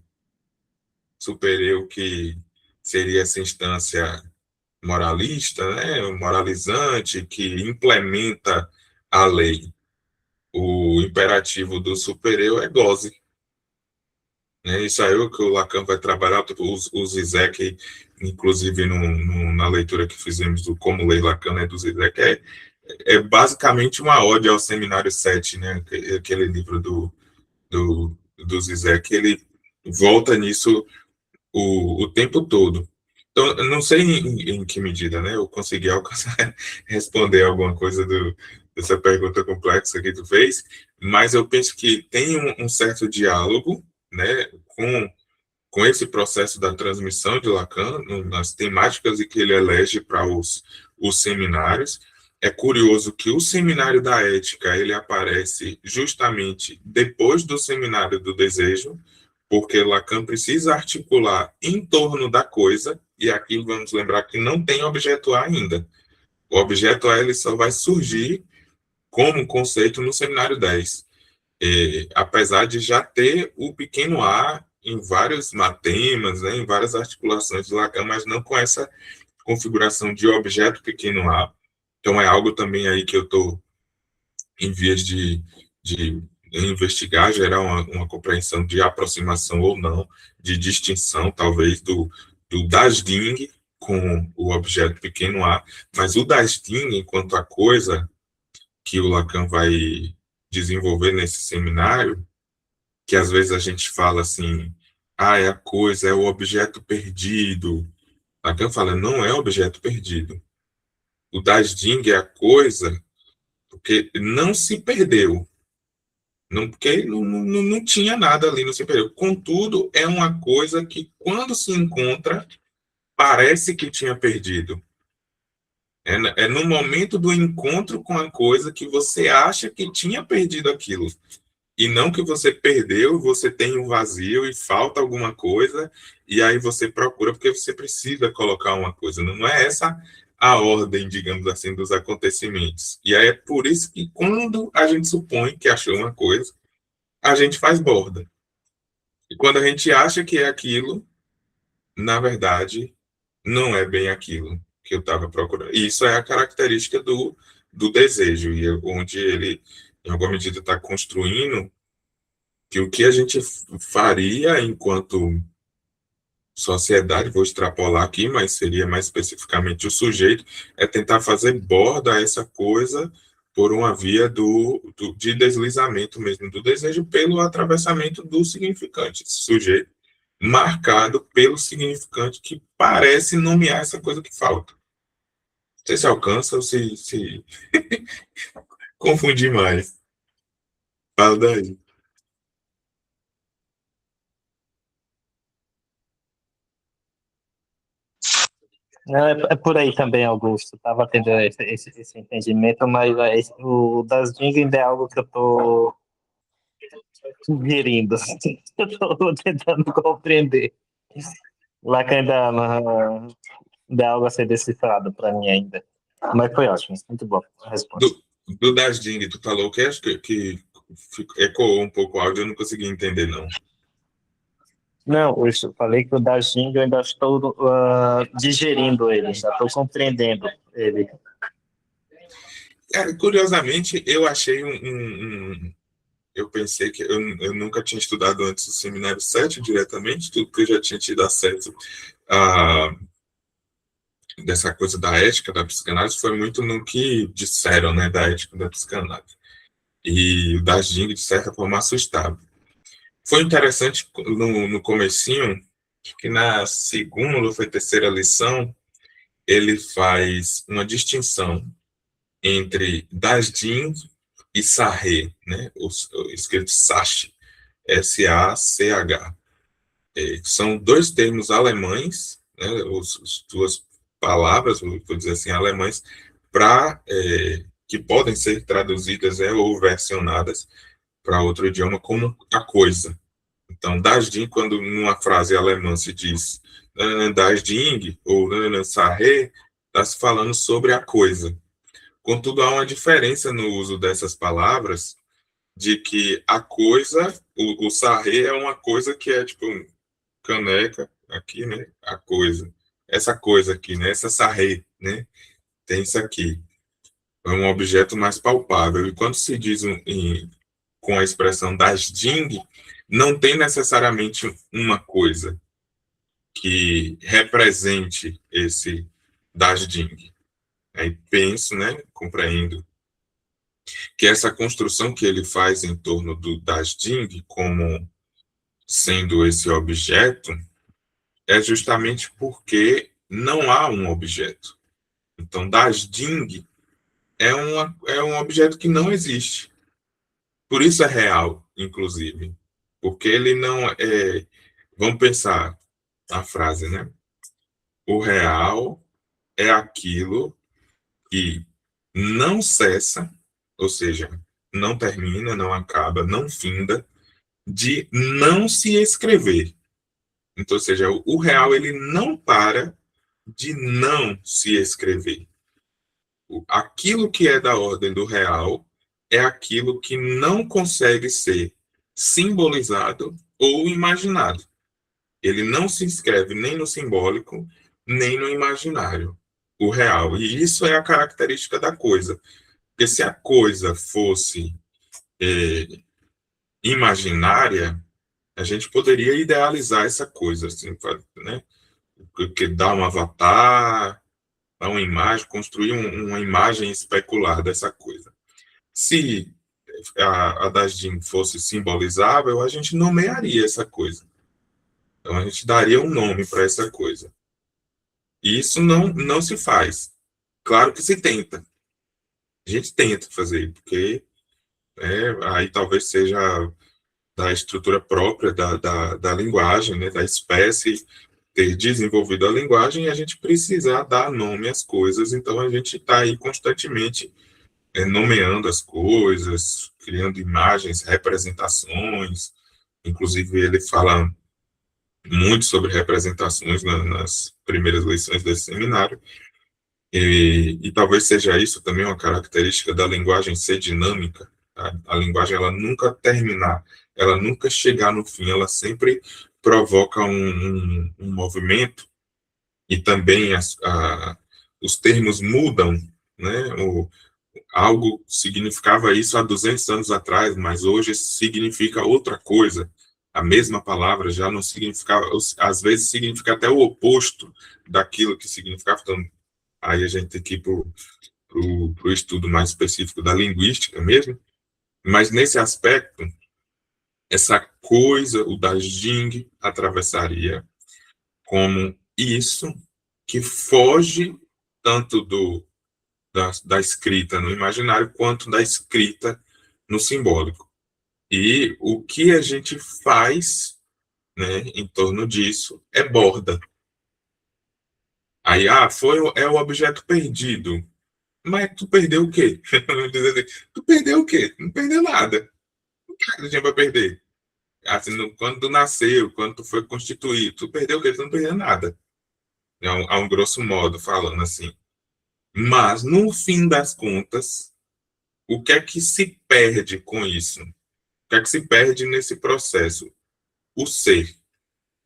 Supereu que seria essa instância moralista, né, moralizante, que implementa a lei. O imperativo do supereu é goze. Né? Isso aí é o que o Lacan vai trabalhar, o Zizek, inclusive na leitura que fizemos do Como Ler Lacan, né, do Zizek, é basicamente uma ode ao Seminário 7, né, aquele livro do Zizek, ele volta nisso o tempo todo. Então, eu não sei em que medida, né, eu consegui alcançar, responder alguma coisa dessa pergunta complexa que tu fez, mas eu penso que tem um certo diálogo, né, com esse processo da transmissão de Lacan, nas temáticas que ele elege para os seminários. É curioso que o seminário da ética, ele aparece justamente depois do seminário do desejo, porque Lacan precisa articular em torno da coisa, e aqui vamos lembrar que não tem objeto A ainda. O objeto A ele só vai surgir como conceito no seminário 10, apesar de já ter o pequeno a em vários matemas, né, em várias articulações de Lacan, mas não com essa configuração de objeto pequeno a. Então, é algo também aí que eu estou em vias de investigar, gerar uma compreensão de aproximação ou não, de distinção, talvez, do das Ding com o objeto pequeno a, mas o das Ding, enquanto a coisa que o Lacan vai desenvolver nesse seminário, que às vezes a gente fala assim, é a coisa, é o objeto perdido. Lacan fala, não é objeto perdido. O das Ding é a coisa porque não se perdeu. Não, porque não tinha nada ali, não se perdeu. Contudo, é uma coisa que, quando se encontra, parece que tinha perdido. É no momento do encontro com a coisa que você acha que tinha perdido aquilo. E não que você perdeu, você tem um vazio e falta alguma coisa, e aí você procura porque você precisa colocar uma coisa. Não é essa a ordem, digamos assim, dos acontecimentos. E aí é por isso que quando a gente supõe que achou uma coisa, a gente faz borda. E quando a gente acha que é aquilo, na verdade, não é bem aquilo que eu estava procurando. E isso é a característica do desejo, e onde ele, em alguma medida, está construindo que o que a gente faria enquanto sociedade, vou extrapolar aqui, mas seria mais especificamente o sujeito, é tentar fazer borda a essa coisa por uma via de deslizamento mesmo do desejo pelo atravessamento do significante, sujeito marcado pelo significante que parece nomear essa coisa que falta. Não sei se alcança ou se confundir mais. Fala daí. Não, é por aí também, Augusto. Estava tendo esse entendimento, mas o das Ding ainda é algo que eu estou sugerindo. Eu estou tentando compreender. Lacan ainda é algo a ser decifrado para mim ainda. Mas foi ótimo, muito bom a resposta. Do das Ding, tu falou que acho que ecoou um pouco o áudio, eu não consegui entender, não. Não, eu falei que o da Jing eu ainda estou digerindo ele, ainda estou compreendendo ele. Curiosamente, eu achei eu pensei que eu nunca tinha estudado antes o seminário 7 diretamente, tudo que eu já tinha tido acesso a dessa coisa da ética da psicanálise foi muito no que disseram, né, da ética da psicanálise. E o das Ding, de certa forma, assustava. Foi interessante no comecinho, que na segunda ou foi terceira lição, ele faz uma distinção entre das Ding e Sarre, né, escrito Sach, S-A-C-H. São dois termos alemães, né, as duas palavras, vou dizer assim, alemães, que podem ser traduzidas ou versionadas para outro idioma como a coisa. Então, das Ding, quando numa frase alemã se diz das Ding ou Sarre, está se falando sobre a coisa. Contudo, há uma diferença no uso dessas palavras, de que a coisa, o Sarre é uma coisa que é tipo caneca, aqui, né? A coisa. Essa coisa aqui, né? Essa sarre, né? Tem isso aqui. É um objeto mais palpável. E quando se diz com a expressão das Ding, não tem necessariamente uma coisa que represente esse das Ding. Aí penso, né? Compreendo que essa construção que ele faz em torno do das Ding como sendo esse objeto é justamente porque não há um objeto. Então, das Ding é um objeto que não existe. Por isso é real, inclusive. Porque ele não é. Vamos pensar a frase, né? O real é aquilo que não cessa, ou seja, não termina, não acaba, não finda, de não se escrever. Então, ou seja, o real ele não para de não se escrever. Aquilo que é da ordem do real é aquilo que não consegue ser simbolizado ou imaginado. Ele não se inscreve nem no simbólico, nem no imaginário, o real. E isso é a característica da coisa. Porque se a coisa fosse imaginária, a gente poderia idealizar essa coisa, assim, né? Que dá um avatar, dar uma imagem, construir uma imagem especular dessa coisa. Se a das Jin fosse simbolizável, a gente nomearia essa coisa. Então, a gente daria um nome para essa coisa. E isso não se faz. Claro que se tenta. A gente tenta fazer, porque aí talvez seja da estrutura própria da linguagem, né, da espécie ter desenvolvido a linguagem e a gente precisar dar nome às coisas. Então, a gente está aí constantemente nomeando as coisas, criando imagens, representações. Inclusive, ele fala muito sobre representações nas primeiras lições desse seminário, e talvez seja isso também uma característica da linguagem ser dinâmica. A linguagem, ela nunca terminar, ela nunca chegar no fim, ela sempre provoca um movimento, e também os termos mudam, né? Algo significava isso há 200 anos atrás, mas hoje significa outra coisa. A mesma palavra já não significava, às vezes significa até o oposto daquilo que significava. Então, aí a gente tem que ir para o estudo mais específico da linguística mesmo. Mas nesse aspecto, essa coisa, o da Jing, atravessaria como isso que foge tanto da escrita no imaginário quanto da escrita no simbólico. E o que a gente faz, né, em torno disso é borda. Aí, é o objeto perdido. Mas tu perdeu o quê? Tu perdeu o quê? Não perdeu nada. O que a gente vai perder? Assim, quando tu nasceu, quando tu foi constituído, tu perdeu o quê? Tu não perdeu nada. A um grosso modo, falando assim. Mas, no fim das contas, o que é que se perde com isso? O que é que se perde nesse processo? O ser.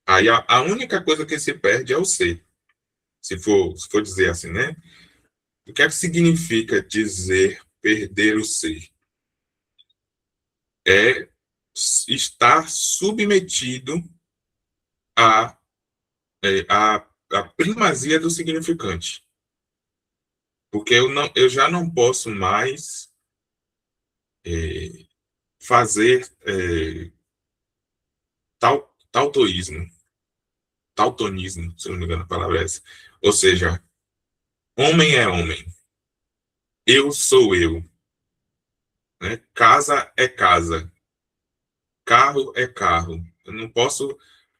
Aí a única coisa que se perde é o ser. Se for dizer assim, né? O que é que significa dizer perder o ser? É estar submetido à, à primazia do significante. Porque eu já não posso mais fazer tautoísmo, tautonismo, se não me engano a palavra é essa. Ou seja, homem é homem, eu sou eu, né? Casa é casa, carro é carro. Eu não posso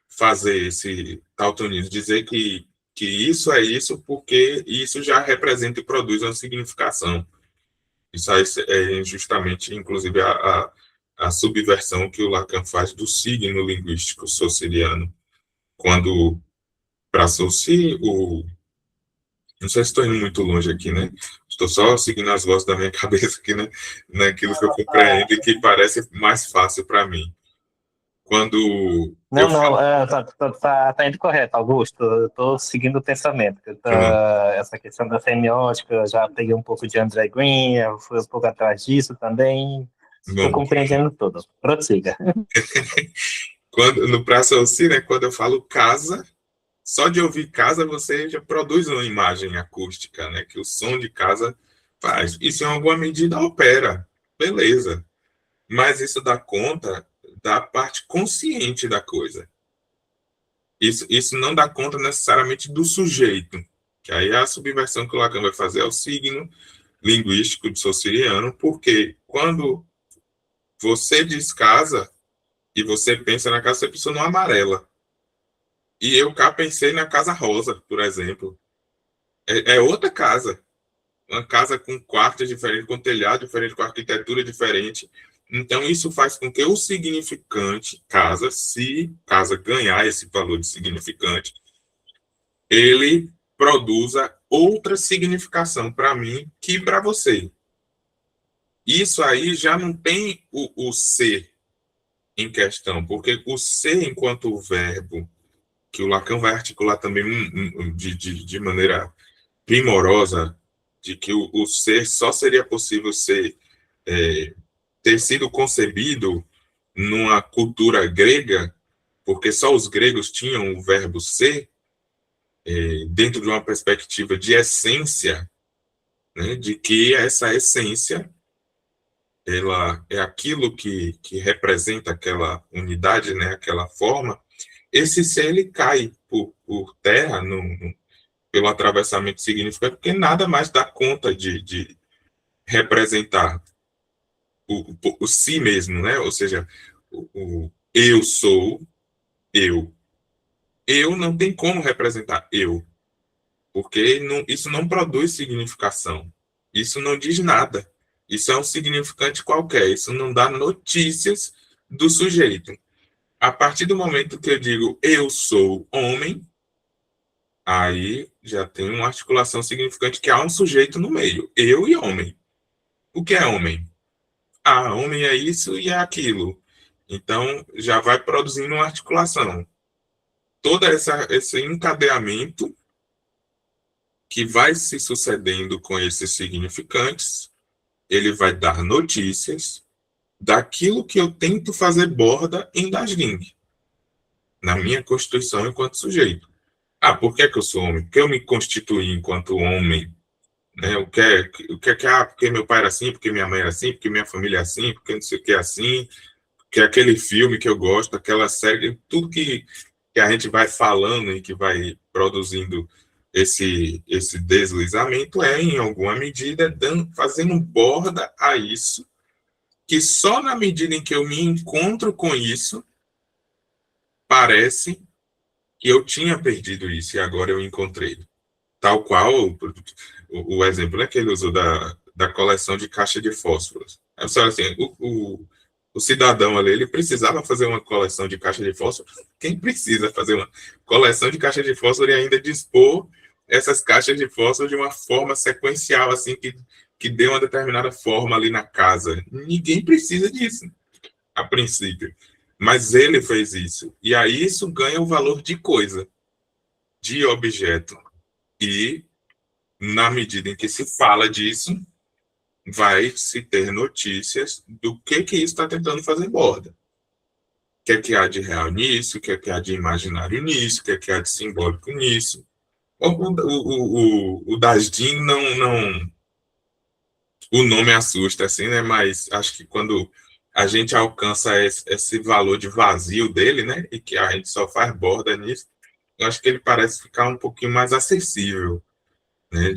fazer esse tautonismo, dizer que isso é isso porque isso já representa e produz uma significação. Isso aí é justamente, inclusive, a subversão que o Lacan faz do signo linguístico saussuriano, quando, para Saussure, não sei se estou indo muito longe aqui, né? Estou só seguindo as vozes da minha cabeça aqui, né? Naquilo que eu compreendo e que parece mais fácil para mim. Quando Não, eu não, falo... tá indo correto, Augusto. Eu estou seguindo o pensamento. Essa questão da semiótica, eu já peguei um pouco de André Green, eu fui um pouco atrás disso também. Estou Bom, compreendendo tudo. Prossiga. no Praça Saussure, né, quando eu falo casa, só de ouvir casa você já produz uma imagem acústica, né, que o som de casa faz. Isso em alguma medida opera, beleza. Mas isso dá conta da parte consciente da coisa. Isso não dá conta necessariamente do sujeito, que aí é a subversão que o Lacan vai fazer é o signo linguístico de Saussuriano, porque quando você diz casa e você pensa na casa, você pensa numa amarela. E eu cá pensei na casa rosa, por exemplo. É outra casa. Uma casa com quartos diferentes, com telhado diferente, com arquitetura diferente. Então, isso faz com que o significante, se casa ganhar esse valor de significante, ele produza outra significação para mim que para você. Isso aí já não tem o ser em questão, porque o ser enquanto verbo, que o Lacan vai articular também de maneira primorosa, de que o ser só seria possível ser ter sido concebido numa cultura grega, porque só os gregos tinham o verbo ser, dentro de uma perspectiva de essência, né, de que essa essência ela é aquilo que representa aquela unidade, né, aquela forma. Esse ser ele cai por terra pelo atravessamento significante, porque nada mais dá conta de representar o si mesmo, né? Ou seja, o eu sou eu. Eu não tem como representar eu, porque isso não produz significação. Isso não diz nada. Isso é um significante qualquer. Isso não dá notícias do sujeito. A partir do momento que eu digo eu sou homem, aí já tem uma articulação significante que há um sujeito no meio. Eu e homem. O que é homem? Ah, homem é isso e é aquilo. Então, já vai produzindo uma articulação. Todo esse encadeamento que vai se sucedendo com esses significantes, ele vai dar notícias daquilo que eu tento fazer borda em Dasling, na minha constituição enquanto sujeito. Ah, por que eu sou homem? Porque eu me constituí enquanto homem, né? Porque meu pai era assim, porque minha mãe era assim, porque minha família é assim, porque não sei o que é assim, que é aquele filme que eu gosto, aquela série, tudo que a gente vai falando e que vai produzindo esse deslizamento é, em alguma medida, fazendo borda a isso, que só na medida em que eu me encontro com isso, parece que eu tinha perdido isso e agora eu encontrei. Tal qual o exemplo, né, que ele usou da coleção de caixa de fósforos. É só assim, o cidadão ali, ele precisava fazer uma coleção de caixa de fósforo. Quem precisa fazer uma coleção de caixa de fósforo e ainda dispor essas caixas de fósforo de uma forma sequencial, assim, que dê uma determinada forma ali na casa? Ninguém precisa disso, a princípio. Mas ele fez isso. E aí isso ganha o valor de coisa, de objeto. E, na medida em que se fala disso, vai se ter notícias do que isso está tentando fazer borda. O que há de real nisso, o que há de imaginário nisso, o que há de simbólico nisso. O Dasdin não. O nome assusta, assim, né? Mas acho que quando a gente alcança esse valor de vazio dele, né? E que a gente só faz borda nisso, eu acho que ele parece ficar um pouquinho mais acessível, né?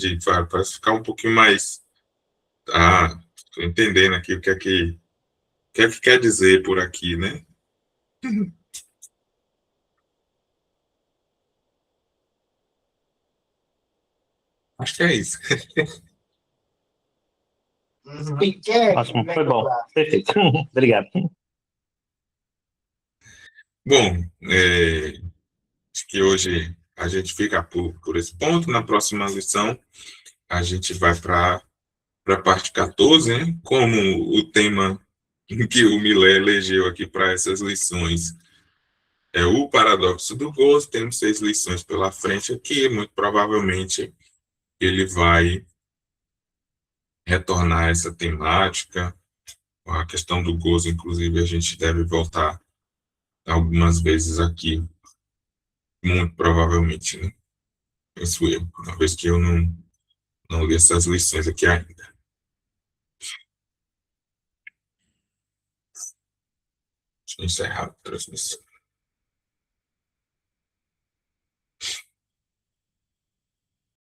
Parece ficar um pouquinho mais. Ah, estou entendendo aqui o que quer dizer por aqui, né? Acho que é isso. Ótimo, foi bom. Perfeito. Obrigado. Bom, acho que hoje a gente fica por esse ponto. Na próxima lição, a gente vai para a parte 14, né? Como o tema que o Millet elegeu aqui para essas lições é o paradoxo do gozo. Temos 6 lições pela frente aqui. Muito provavelmente ele vai retornar a essa temática. A questão do gozo, inclusive, a gente deve voltar algumas vezes aqui, muito provavelmente, né? Penso eu, uma vez que eu não li essas lições aqui ainda. Deixa eu encerrar a transmissão.